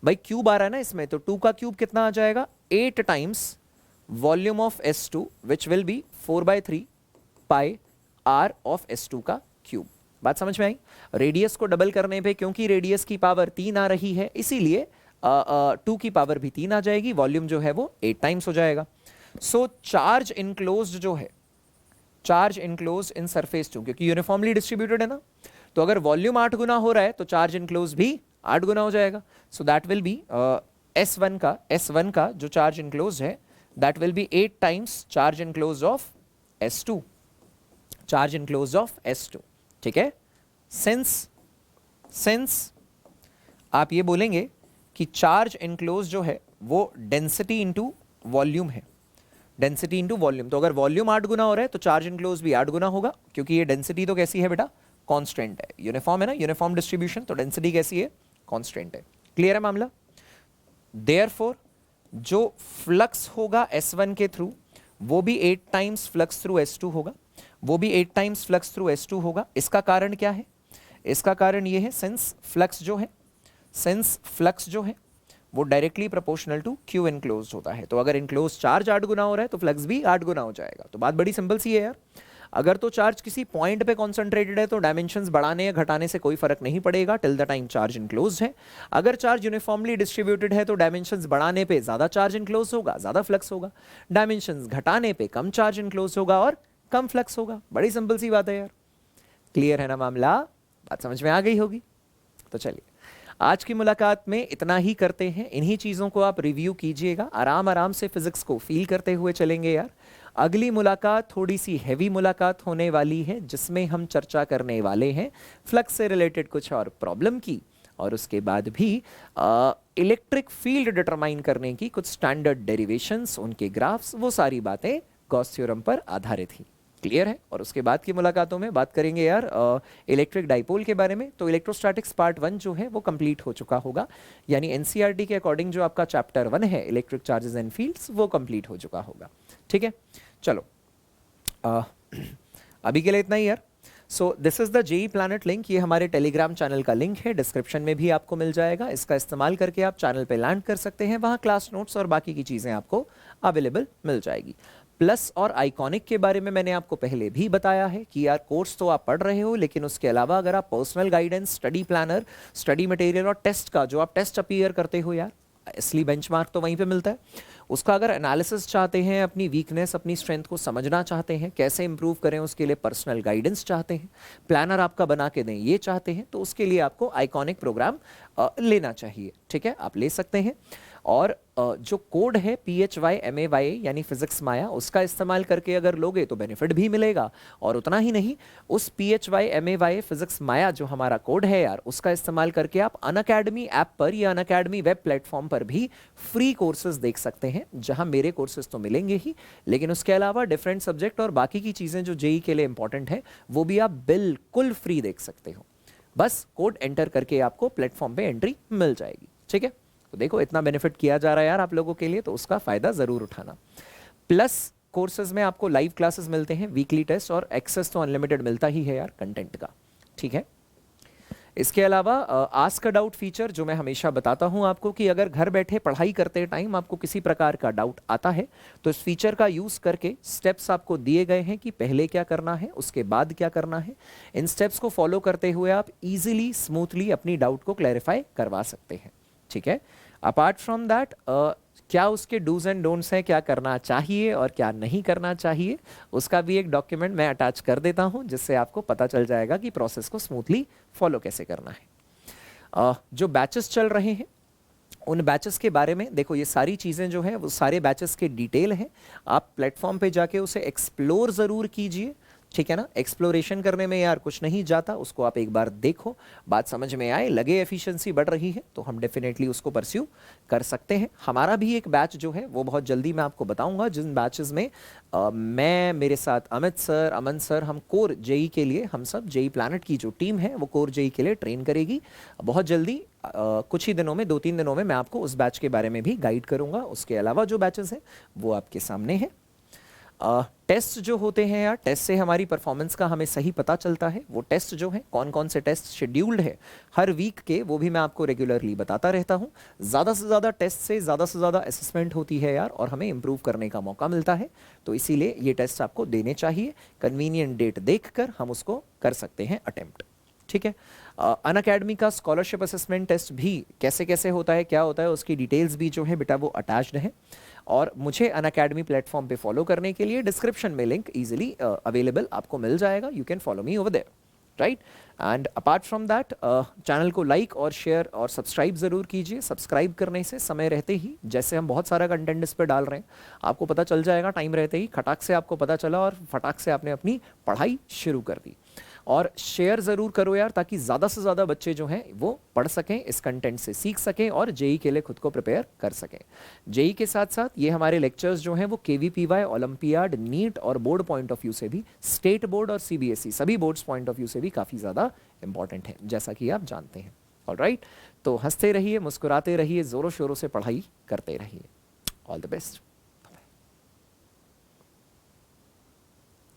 भाई क्यूब आ रहा है ना इसमें, तो 2 का क्यूब कितना आ जाएगा, 8 times volume of S2 which will be 4/3 pi R of S2 का क्यूब. बात समझ में आई. रेडियस को डबल करने पे, क्योंकि रेडियस की पावर 3 आ रही है, इसीलिए 2 की पावर भी 3 आ जाएगी, वॉल्यूम जो है वो 8 टाइम्स हो जाएगा. सो चार्ज इनक्लोज्ड जो है, चार्ज इनक्लोज इन सरफेस 2, क्योंकि यूनिफॉर्मली डिस्ट्रीब्यूटेड है ना, तो अगर वॉल्यूम 8 गुना हो रहा है तो चार्ज इनक्लोज भी 8 गुना हो जाएगा. So that will B S1 का जो चार्ज इनक्लोज है, that will B 8 times charge enclose of S2, charge enclose of S2, ठीक है. सिंस आप ये बोलेंगे कि चार्ज इनक्लोज जो है वो डेंसिटी इंटू वॉल्यूम है, डेंसिटी इंटू वॉल्यूम, तो अगर वॉल्यूम 8 गुना हो रहा है तो चार्ज इनक्लोज भी 8 गुना होगा, क्योंकि ये डेंसिटी तो कैसी है बेटा, कांस्टेंट है, यूनिफॉर्म है ना, यूनिफॉर्म डिस्ट्रीब्यूशन, तो डेंसिटी कैसी है, कांस्टेंट है. क्लियर है मामला. देयरफॉर जो फ्लक्स होगा S1 के थ्रू वो भी 8 टाइम्स फ्लक्स थ्रू S2 होगा, वो भी 8 टाइम्स फ्लक्स थ्रू S2 होगा. इसका कारण क्या है, इसका कारण ये है सिंस फ्लक्स जो है वो directly proportional to Q enclose होता है, तो अगर इनक्लोज चार्ज 8 गुना हो रहा है तो फ्लक्स भी 8 गुना हो जाएगा. तो बात बड़ी सिंपल सी है यार. अगर तो चार्ज किसी पॉइंट पे कॉन्सेंट्रेटेड है तो डायमेंशंस बढ़ाने या घटाने से कोई फर्क नहीं पड़ेगा till the time charge enclose है। अगर चार्ज यूनिफॉर्मली डिस्ट्रीब्यूटेड है तो डायमेंशंस बढ़ाने पे ज्यादा चार्ज इनक्लोज होगा, ज्यादा फ्लक्स होगा, डायमेंशंस घटाने पे कम चार्ज इनक्लोज होगा और कम फ्लक्स होगा। बड़ी सिंपल सी बात है यार, क्लियर है ना मामला, बात समझ में आ गई होगी। तो चलिए आज की मुलाकात में इतना ही करते हैं, इन्हीं चीज़ों को आप रिव्यू कीजिएगा, आराम आराम से फिजिक्स को फील करते हुए चलेंगे यार। अगली मुलाकात थोड़ी सी हैवी मुलाकात होने वाली है जिसमें हम चर्चा करने वाले हैं फ्लक्स से रिलेटेड कुछ और प्रॉब्लम की, और उसके बाद भी इलेक्ट्रिक फील्ड डिटरमाइन करने की कुछ स्टैंडर्ड डेरिवेशंस, उनके ग्राफ्स, वो सारी बातें गॉस थ्योरम पर आधारित ही। क्लियर है। और उसके बाद की मुलाकातों में बात करेंगे यार इलेक्ट्रिक डाइपोल के बारे में। तो इलेक्ट्रोस्टैटिक्स पार्ट 1 जो है वो कंप्लीट हो चुका होगा, यानी एनसीईआरटी के अकॉर्डिंग जो आपका चैप्टर 1 है इलेक्ट्रिक चार्जेस एंड फील्ड्स वो कंप्लीट हो चुका होगा। ठीक है, चलो अभी के लिए इतना ही यार। So this is the JEE planet link, ये हमारे टेलीग्राम चैनल का लिंक है, डिस्क्रिप्शन में भी आपको मिल जाएगा। इसका इस्तेमाल करके आप चैनल पे लैंड कर सकते हैं, वहाँ क्लास नोट्स और बाकी की चीज़ें आपको अवेलेबल मिल जाएगी। प्लस और आइकॉनिक के बारे में मैंने आपको पहले भी बताया है कि यार कोर्स तो आप पढ़ रहे हो, लेकिन उसके अलावा अगर आप personal guidance, study planner, study material और टेस्ट का जो आप टेस्ट अपीयर करते हो यार, असली बेंचमार्क तो वहीं पे मिलता है, उसका अगर एनालिसिस चाहते हैं, अपनी वीकनेस अपनी स्ट्रेंथ को समझना चाहते हैं, कैसे इंप्रूव करें उसके लिए पर्सनल गाइडेंस चाहते हैं, प्लानर आपका बना के दें ये चाहते हैं, तो उसके लिए आपको आइकॉनिक प्रोग्राम लेना चाहिए। ठीक है, आप ले सकते हैं। और जो कोड है PHYMAY यानी फिजिक्स माया, उसका इस्तेमाल करके अगर लोगे तो बेनिफिट भी मिलेगा। और उतना ही नहीं, उस PHYMAY फिजिक्स माया जो हमारा कोड है यार, उसका इस्तेमाल करके आप अनअकैडमी ऐप पर या अनअकैडमी वेब प्लेटफॉर्म पर भी फ्री कोर्सेज देख सकते हैं, जहां मेरे कोर्सेज तो मिलेंगे ही, लेकिन उसके अलावा डिफरेंट सब्जेक्ट और बाकी की चीज़ें जो जेई के लिए इंपॉर्टेंट है वो भी आप बिल्कुल फ्री देख सकते हो। बस कोड एंटर करके आपको प्लेटफॉर्म पे एंट्री मिल जाएगी। ठीक है, तो देखो इतना बेनिफिट किया जा रहा है यार आप लोगों के लिए, तो उसका फायदा जरूर उठाना। प्लस कोर्सेज में आपको लाइव क्लासेस मिलते हैं, वीकली टेस्ट और एक्सेस तो अनलिमिटेड मिलता ही है यार कंटेंट का। ठीक है, इसके अलावा आस्क अ डाउट फीचर जो मैं हमेशा बताता हूं आपको कि अगर घर बैठे पढ़ाई करते टाइम आपको किसी प्रकार का डाउट आता है तो इस फीचर का यूज करके स्टेप्स आपको दिए गए हैं कि पहले क्या करना है, उसके बाद क्या करना है। इन स्टेप्स को फॉलो करते हुए आप इजीली स्मूथली अपनी डाउट को क्लैरिफाई करवा सकते हैं। ठीक है, अपार्ट फ्रॉम दैट क्या उसके डूज एंड डोंट्स हैं, क्या करना चाहिए और क्या नहीं करना चाहिए, उसका भी एक डॉक्यूमेंट मैं अटैच कर देता हूं, जिससे आपको पता चल जाएगा कि प्रोसेस को स्मूथली फॉलो कैसे करना है। जो बैचेस चल रहे हैं उन बैचेस के बारे में देखो, ये सारी चीज़ें जो हैं वो सारे बैचेस के डिटेल हैं, आप प्लेटफॉर्म पे जाके उसे एक्सप्लोर ज़रूर कीजिए। ठीक है ना, एक्सप्लोरेशन करने में यार कुछ नहीं जाता, उसको आप एक बार देखो, बात समझ में आए, लगे एफिशिएंसी बढ़ रही है तो हम डेफिनेटली उसको परस्यू कर सकते हैं। हमारा भी एक बैच जो है वो बहुत जल्दी मैं आपको बताऊंगा, जिन बैचेस में मैं, मेरे साथ अमित सर, अमन सर, हम कोर जेई के लिए, हम सब जेई प्लैनेट की जो टीम है वो कोर जेई के लिए ट्रेन करेगी बहुत जल्दी। कुछ ही दिनों में, 2-3 दिनों में मैं आपको उस बैच के बारे में भी गाइड करूंगा। उसके अलावा जो बैचेस हैं वो आपके सामने हैं। टेस्ट जो होते हैं यार, टेस्ट से हमारी परफॉर्मेंस का हमें सही पता चलता है। वो टेस्ट जो है, कौन कौन से टेस्ट शेड्यूल्ड है हर वीक के, वो भी मैं आपको रेगुलरली बताता रहता हूँ। ज़्यादा से ज़्यादा टेस्ट से ज़्यादा असेसमेंट होती है यार, और हमें इंप्रूव करने का मौका मिलता है, तो इसीलिए ये टेस्ट आपको देने चाहिए। कन्वीनियंट डेट देखकर हम उसको कर सकते हैं अटेम्प्ट। ठीक है, अनअकैडमी का स्कॉलरशिप असेसमेंट टेस्ट भी कैसे कैसे होता है, क्या होता है, उसकी डिटेल्स भी जो है बेटा वो अटैच्ड है। और मुझे अनअकैडमी प्लेटफॉर्म पे फॉलो करने के लिए डिस्क्रिप्शन में लिंक इजीली अवेलेबल आपको मिल जाएगा, you can follow me over there, right. And apart from that channel को लाइक और शेयर और सब्सक्राइब ज़रूर कीजिए। सब्सक्राइब करने से समय रहते ही, जैसे हम बहुत सारा कंटेंट इस पर डाल रहे हैं, आपको पता चल जाएगा टाइम रहते ही, खटाक से आपको पता चला और फटाक से आपने अपनी पढ़ाई शुरू कर दी। और शेयर ज़रूर करो यार, ताकि ज़्यादा से ज़्यादा बच्चे जो हैं वो पढ़ सकें, इस कंटेंट से सीख सकें और जेई के लिए खुद को प्रिपेयर कर सकें। जेई के साथ साथ ये हमारे लेक्चर्स जो हैं वो KVPY, ओलंपियाड, नीट और बोर्ड पॉइंट ऑफ व्यू से भी, स्टेट बोर्ड और CBSE सभी बोर्ड्स पॉइंट ऑफ व्यू से भी काफ़ी ज़्यादा इंपॉर्टेंट है, जैसा कि आप जानते हैं। ऑलराइट, तो हंसते रहिए, मुस्कुराते रहिए, ज़ोरों शोरों से पढ़ाई करते रहिए। All the best.